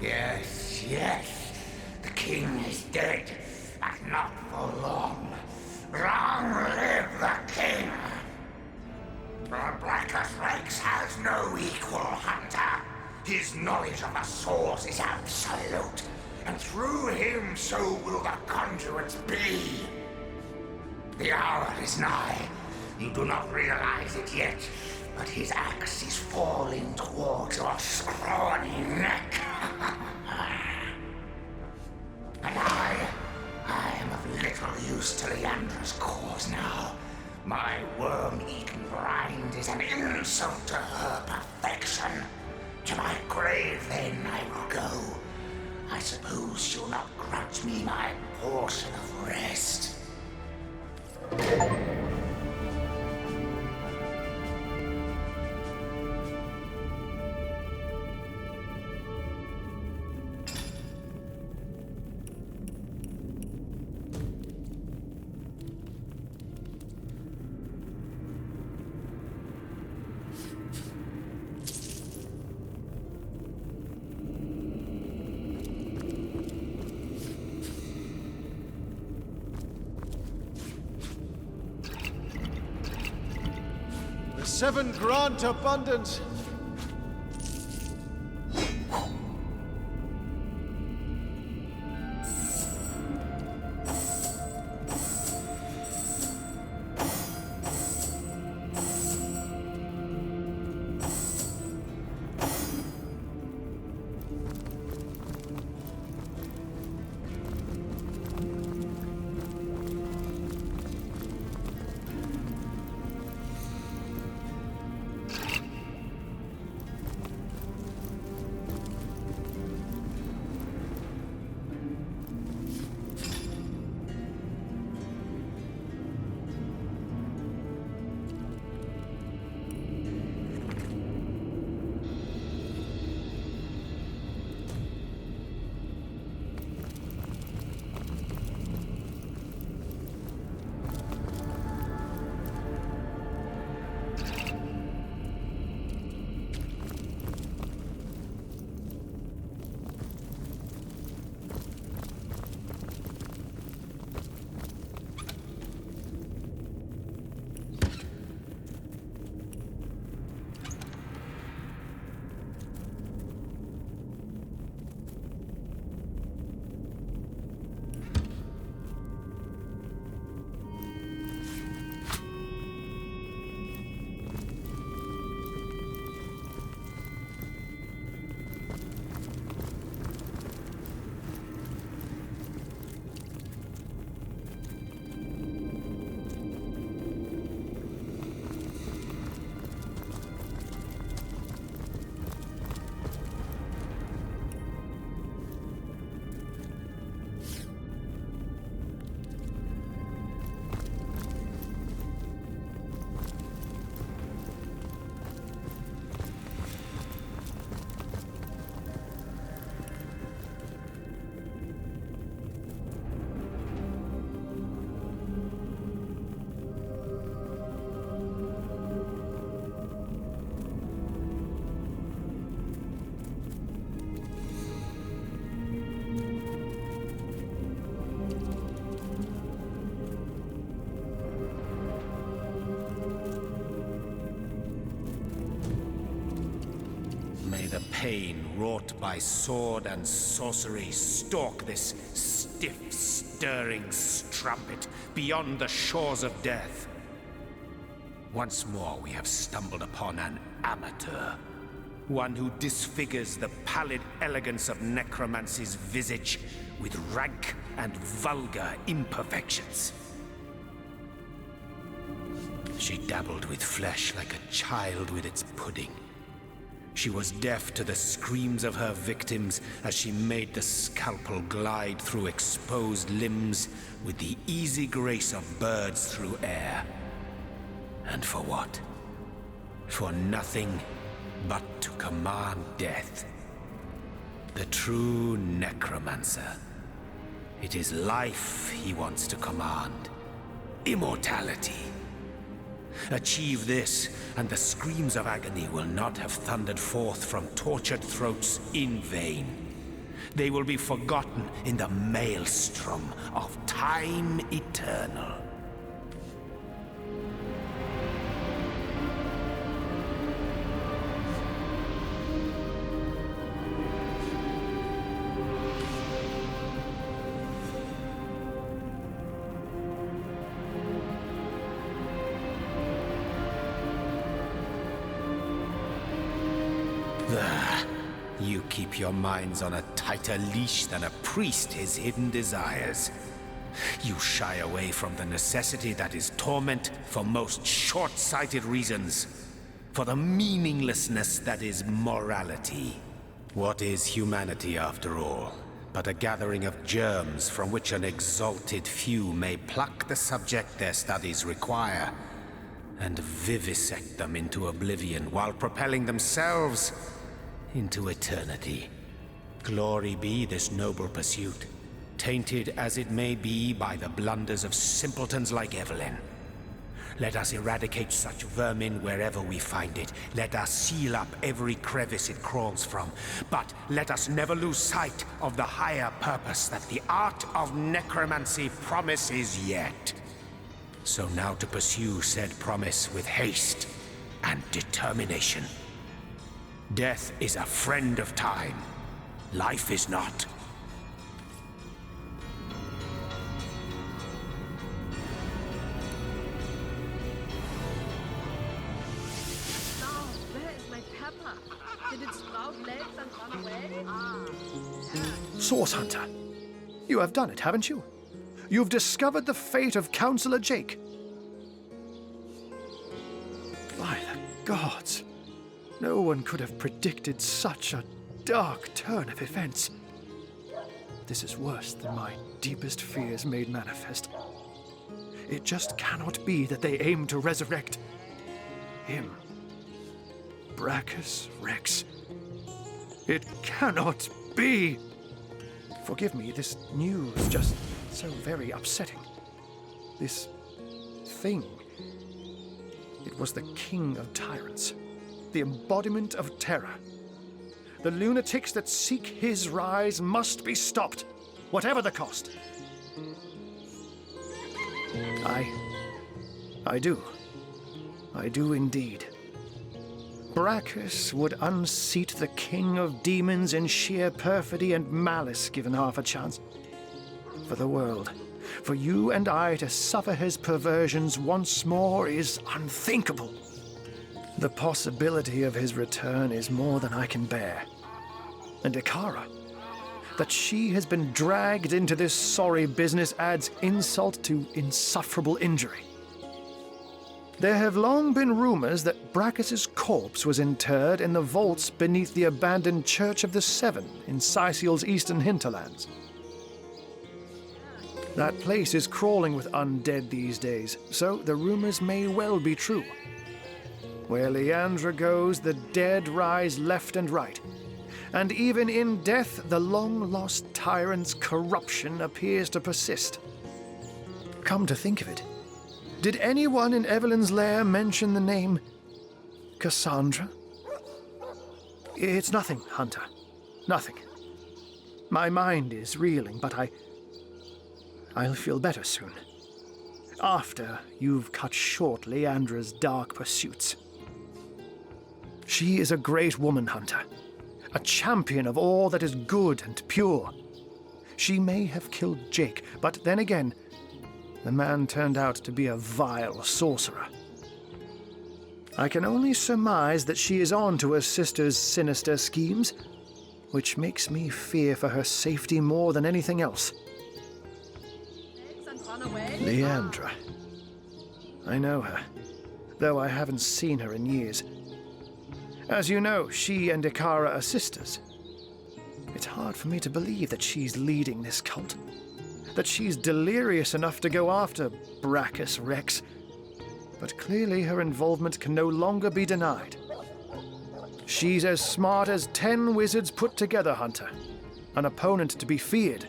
Yes, yes, the king is dead, and not for long. Long live the king! The Blackoth Rex has no equal, Hunter. His knowledge of the source is absolute, and through him so will the conduits be. The hour is nigh. You do not realize it yet, but his axe is falling towards your scrawny neck. And I am of little use to Leandra's cause now. My worm-eaten rind is an insult to her perfection. To my grave, then, I will go. I suppose she'll not grudge me my portion of rest. Seven grant abundance. Pain wrought by sword and sorcery stalk this stiff, stirring strumpet beyond the shores of death. Once more we have stumbled upon an amateur. One who disfigures the pallid elegance of necromancy's visage with rank and vulgar imperfections. She dabbled with flesh like a child with its pudding. She was deaf to the screams of her victims as she made the scalpel glide through exposed limbs with the easy grace of birds through air. And for what? For nothing but to command death. The true necromancer. It is life he wants to command. immortality. Achieve this, and the screams of agony will not have thundered forth from tortured throats in vain. They will be forgotten in the maelstrom of time eternal. You keep your minds on a tighter leash than a priest his hidden desires. You shy away from the necessity that is torment for most short-sighted reasons, for the meaninglessness that is morality. What is humanity, after all, but a gathering of germs from which an exalted few may pluck the subject their studies require, and vivisect them into oblivion while propelling themselves into eternity. Glory be this noble pursuit, tainted as it may be by the blunders of simpletons like Evelyn. Let us eradicate such vermin wherever we find it. Let us seal up every crevice it crawls from. But let us never lose sight of the higher purpose that the art of necromancy promises yet. So now to pursue said promise with haste and determination. Death is a friend of time. Life is not. Now, where is my pepper? Did it sprout legs and run away? Source Hunter, you have done it, haven't you? You've discovered the fate of Councillor Jake. By the gods, no one could have predicted such a dark turn of events. This is worse than my deepest fears made manifest. It just cannot be that they aim to resurrect him. Brachus Rex. It cannot be! Forgive me, this news is just so very upsetting. This thing. It was the king of tyrants. The embodiment of terror. The lunatics that seek his rise must be stopped, whatever the cost. I do. I do indeed. Brachus would unseat the king of demons in sheer perfidy and malice given half a chance. For the world, for you and I to suffer his perversions once more is unthinkable. The possibility of his return is more than I can bear. And Ikara, that she has been dragged into this sorry business adds insult to insufferable injury. There have long been rumors that Brachus's corpse was interred in the vaults beneath the abandoned Church of the Seven in Cecil's eastern hinterlands. That place is crawling with undead these days, so the rumors may well be true. Where Leandra goes, the dead rise left and right. And even in death, the long-lost tyrant's corruption appears to persist. Come to think of it, did anyone in Evelyn's lair mention the name Cassandra? It's nothing, Hunter. Nothing. My mind is reeling, but I'll feel better soon. After you've cut short Leandra's dark pursuits. She is a great woman, Hunter. A champion of all that is good and pure. She may have killed Jake, but then again, the man turned out to be a vile sorcerer. I can only surmise that she is on to her sister's sinister schemes, which makes me fear for her safety more than anything else. Leandra. I know her, though I haven't seen her in years. As you know, she and Ikara are sisters. It's hard for me to believe that she's leading this cult. That she's delirious enough to go after Brachus Rex. But clearly her involvement can no longer be denied. She's as smart as 10 wizards put together, Hunter. An opponent to be feared.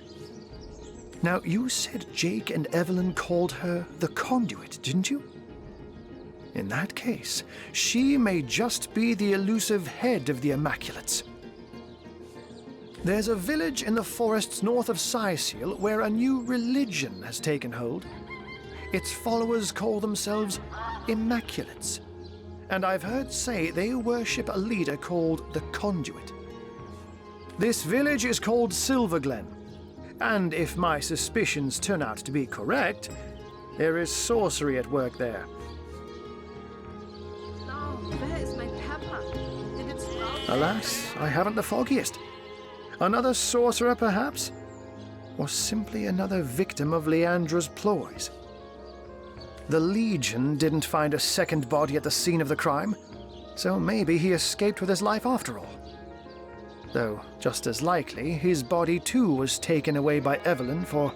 Now, you said Jake and Evelyn called her the Conduit, didn't you? In that case, she may just be the elusive head of the Immaculates. There's a village in the forests north of Cecil where a new religion has taken hold. Its followers call themselves Immaculates, and I've heard say they worship a leader called the Conduit. This village is called Silverglen, and if my suspicions turn out to be correct, there is sorcery at work there. Oh, there's my pepper. Did it smell? Alas, I haven't the foggiest. Another sorcerer, perhaps? Or simply another victim of Leandra's ploys? The Legion didn't find a second body at the scene of the crime, so maybe he escaped with his life after all. Though, just as likely, his body too was taken away by Evelyn for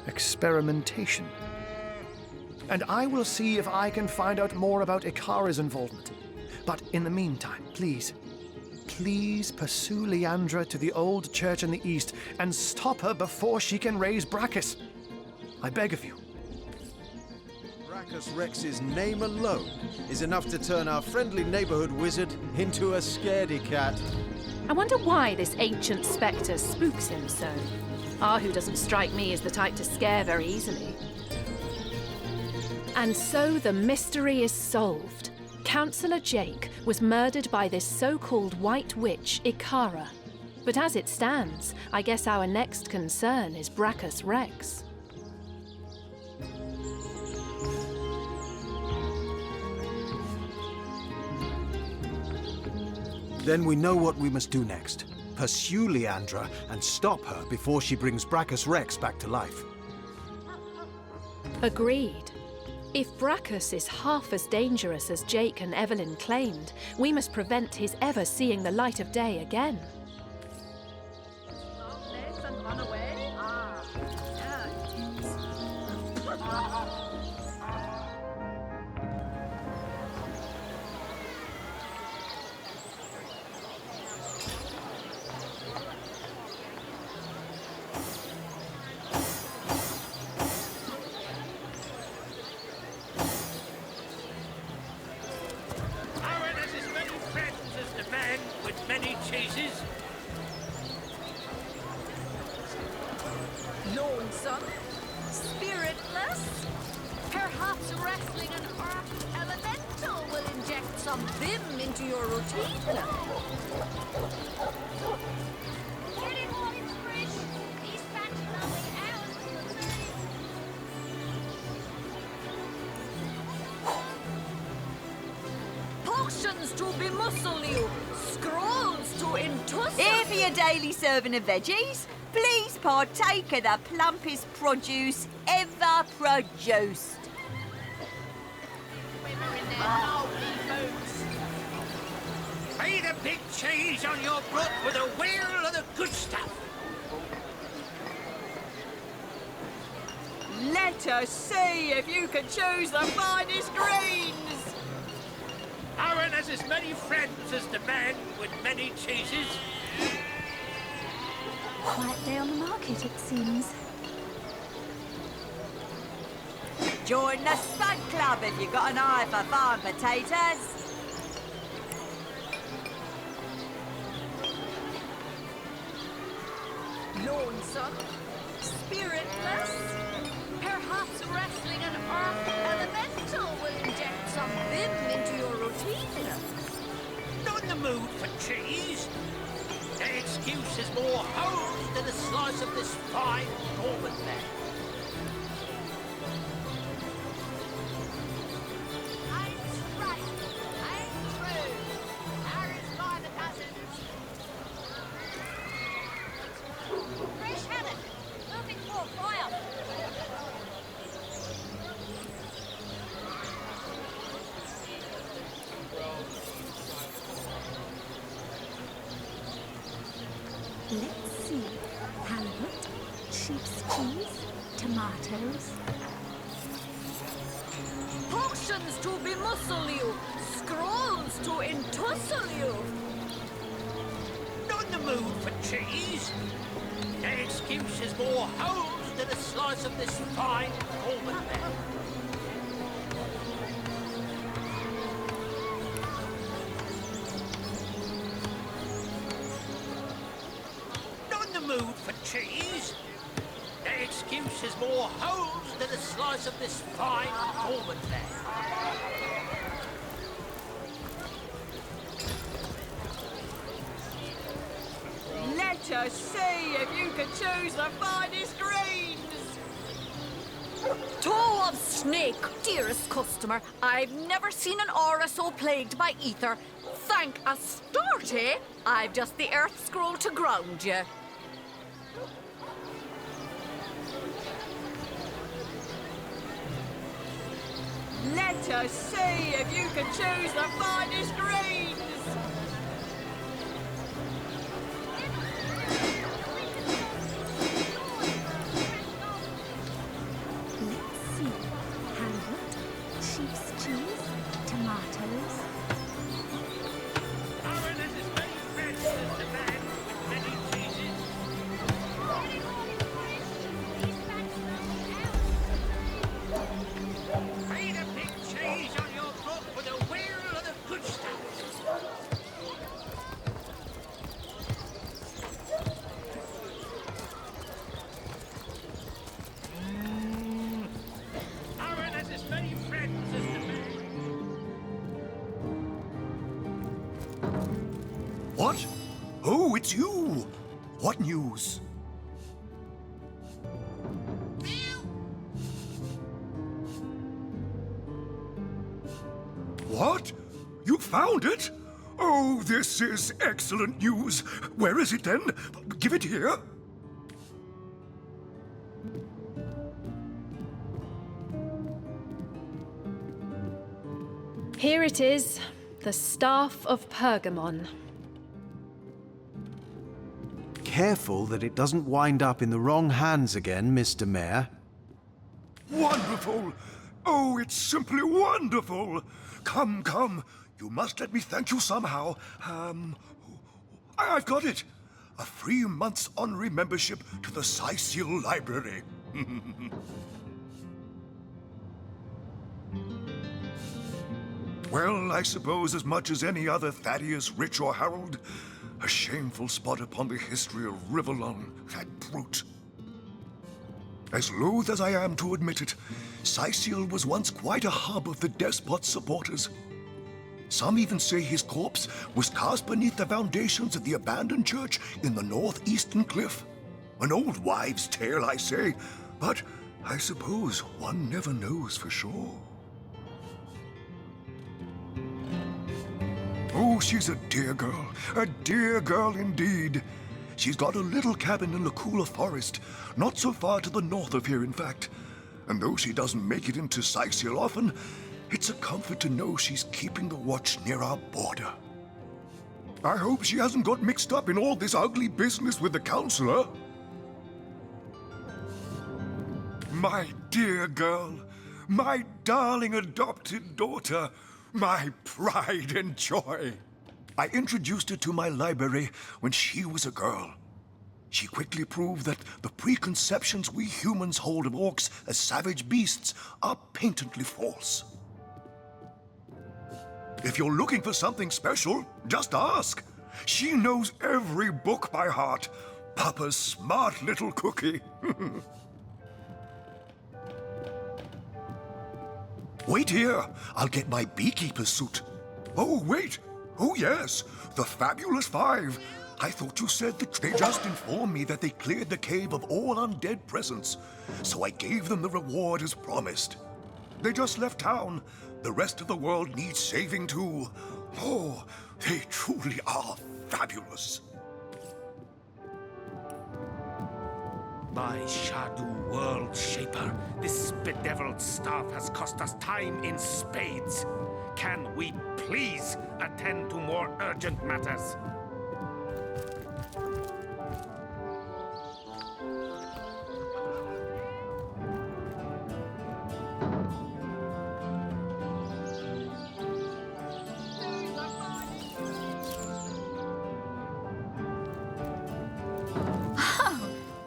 experimentation. And I will see if I can find out more about Ikara's involvement. But in the meantime, please pursue Leandra to the old church in the east and stop her before she can raise Brachus. I beg of you. Brachus Rex's name alone is enough to turn our friendly neighborhood wizard into a scaredy cat. I wonder why this ancient spectre spooks him so. Arhu doesn't strike me as the type to scare very easily. And so the mystery is solved. Councillor Jake was murdered by this so-called White Witch, Ikara. But as it stands, I guess our next concern is Brachus Rex. Then we know what we must do next. Pursue Leandra and stop her before she brings Brachus Rex back to life. Agreed. If Brachus is half as dangerous as Jake and Evelyn claimed, we must prevent his ever seeing the light of day again. Many chases. Lonesome, spiritless. Perhaps wrestling an earth elemental will inject some vim into your routine. Get it while it's fresh. These batches only hours for the Potions to bemuscle you, scrolls to entussle. Here for your daily serving of veggies, please partake of the plumpest produce ever produced. Pay the big cheese on your blood with a wheel of the good stuff. Let us see if you can choose the finest greens. Aaron has as many friends as the man with many cheeses. Quiet day on the market, it seems. Join the Spud Club if you've got an eye for farm potatoes. Lonesome, spiritless. Perhaps wrestling an earth elemental will inject some vim into your routine. Not in the mood for cheese. The excuse is more holes than a slice of this fine Norman land. I'm straight. I'm true. Aaron's by the dozens. Fresh habit. Moving for fire. Let's see. Halibut, sheep's cheese, tomatoes. Potions to bemuscle you, scrolls to entussle you. Not in the mood for cheese. The excuse is more holes than than a slice of this fine almond there. Not in the mood for cheese. The excuse is more holes than a slice of this fine almond there. Let us see if you can choose the finest greens. Toe of snake, dearest customer. I've never seen an aura so plagued by ether. Thank Astarte, I've just the earth scroll to ground you. Let us see if you can choose the finest greens. Let's see. Carrot, sheep's cheese, tomatoes. Ain't a big cheese on your book with a wheel of the good stuff. Aaron has as many friends as the man. What? Oh, it's you! What news? What? You found it? Oh, this is excellent news. Where is it then? Give it here. Here it is, the Staff of Pergamon. Careful that it doesn't wind up in the wrong hands again, Mr. Mayor. Wonderful! Oh, it's simply wonderful! Come, come. You must let me thank you somehow. I've got it. A free month's honorary membership to the Cecil Library. Well, I suppose as much as any other Thaddeus, Rich, or Harold, a shameful spot upon the history of Rivellon, that brute. As loath as I am to admit it, Cecil was once quite a hub of the despot's supporters. Some even say his corpse was cast beneath the foundations of the abandoned church in the northeastern cliff. An old wives' tale, I say, but I suppose one never knows for sure. Oh, she's a dear girl indeed. She's got a little cabin in the cooler forest, not so far to the north of here, in fact. And though she doesn't make it into Cecil often, it's a comfort to know she's keeping the watch near our border. I hope she hasn't got mixed up in all this ugly business with the Councillor. My dear girl, my darling adopted daughter, my pride and joy. I introduced her to my library when she was a girl. She quickly proved that the preconceptions we humans hold of orcs as savage beasts are patently false. If you're looking for something special, just ask. She knows every book by heart. Papa's smart little cookie. Wait here. I'll get my beekeeper's suit. Oh, wait. Oh, yes. The Fabulous Five. I thought you said that they just informed me that they cleared the cave of all undead presence. So I gave them the reward as promised. They just left town. The rest of the world needs saving too. Oh, they truly are fabulous. By Shadu World Shaper, this bedeviled staff has cost us time in spades. Can we please attend to more urgent matters?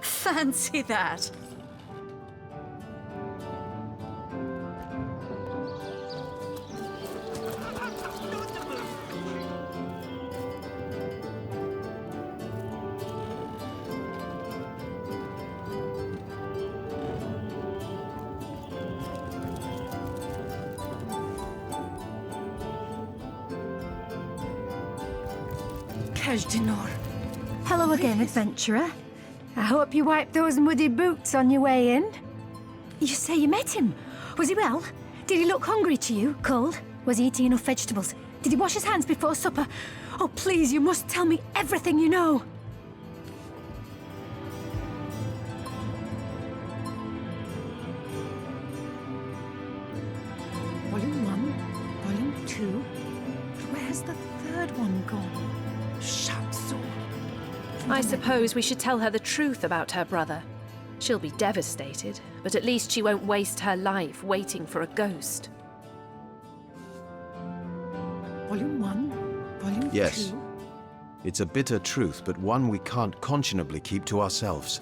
Fancy that. Kajdanor. Hello again, adventurer. I hope you wiped those muddy boots on your way in. You say you met him. Was he well? Did he look hungry to you? Cold? Was he eating enough vegetables? Did he wash his hands before supper? Oh, please, you must tell me everything you know. Volume 1, Volume 2. But where's the third one gone? Shatsu. I suppose we should tell her the truth about her brother. She'll be devastated, but at least she won't waste her life waiting for a ghost. Volume 1, Volume Yes. 2. It's a bitter truth, but one we can't conscionably keep to ourselves.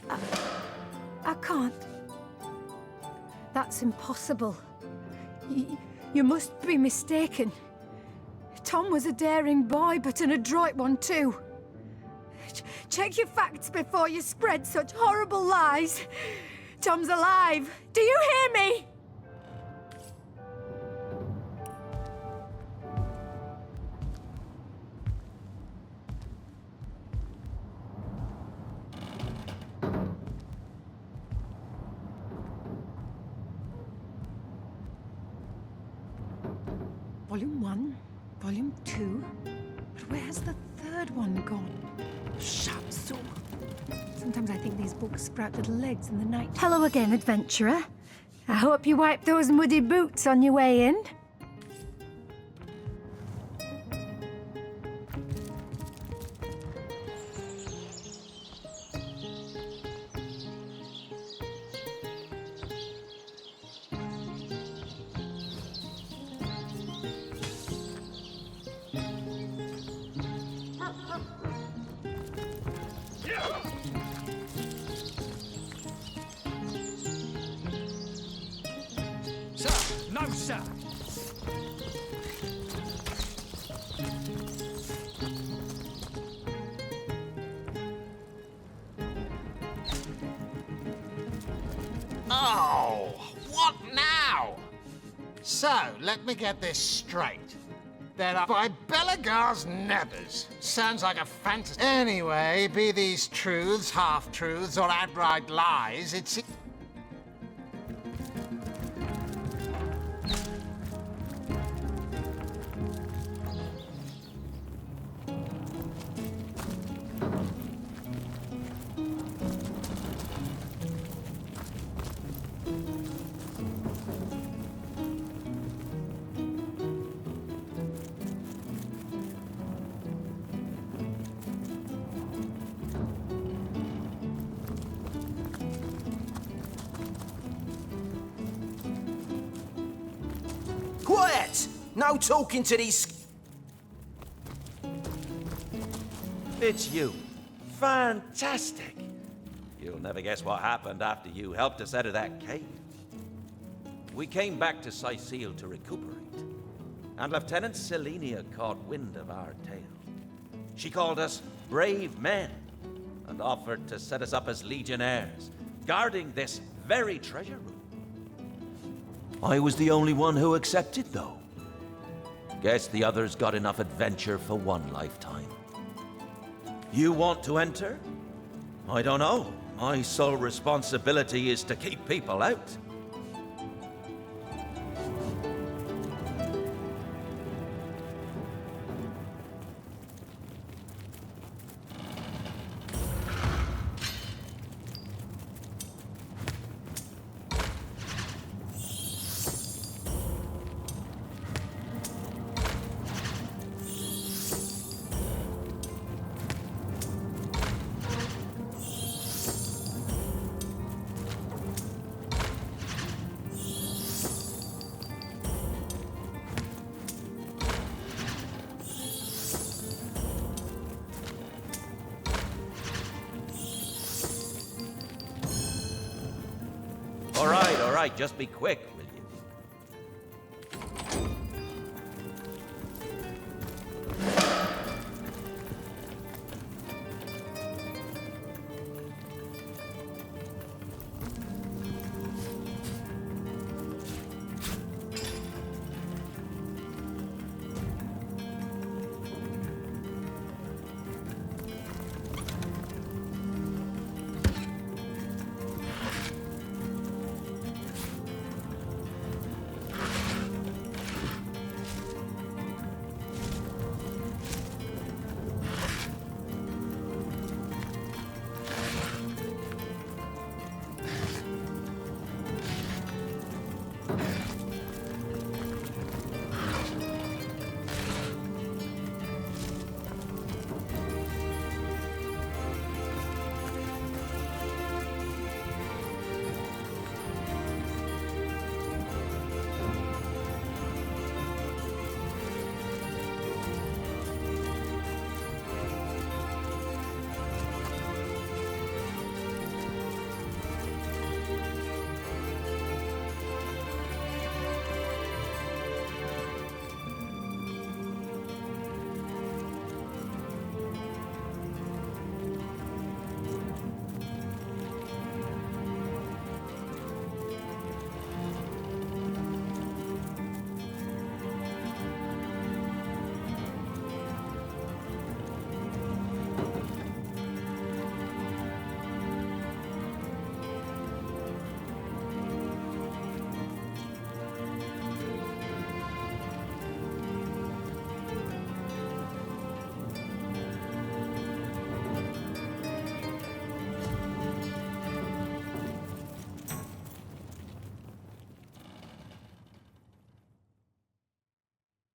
I can't. That's impossible. You must be mistaken. Tom was a daring boy, but an adroit one too. Check your facts before you spread such horrible lies. Tom's alive. Do you hear me? Volume 1, Volume 2. But where's the third one gone? Shatsu. Sometimes I think these books sprout little legs in the night. Hello again, adventurer. I hope you wiped those muddy boots on your way in. Sir, no, sir. Oh, what now? So, let me get this straight. They're up by Belagar's nebbers. Sounds like a fantasy. Anyway, be these truths, half-truths, or outright lies, it's... Quiet! No talking to these... It's you. Fantastic. You'll never guess what happened after you helped us out of that cave. We came back to Cecil to recuperate, and Lieutenant Selenia caught wind of our tale. She called us brave men and offered to set us up as legionnaires, guarding this very treasure room. I was the only one who accepted, though. Guess the others got enough adventure for one lifetime. You want to enter? I don't know. My sole responsibility is to keep people out. All right, just be quick, will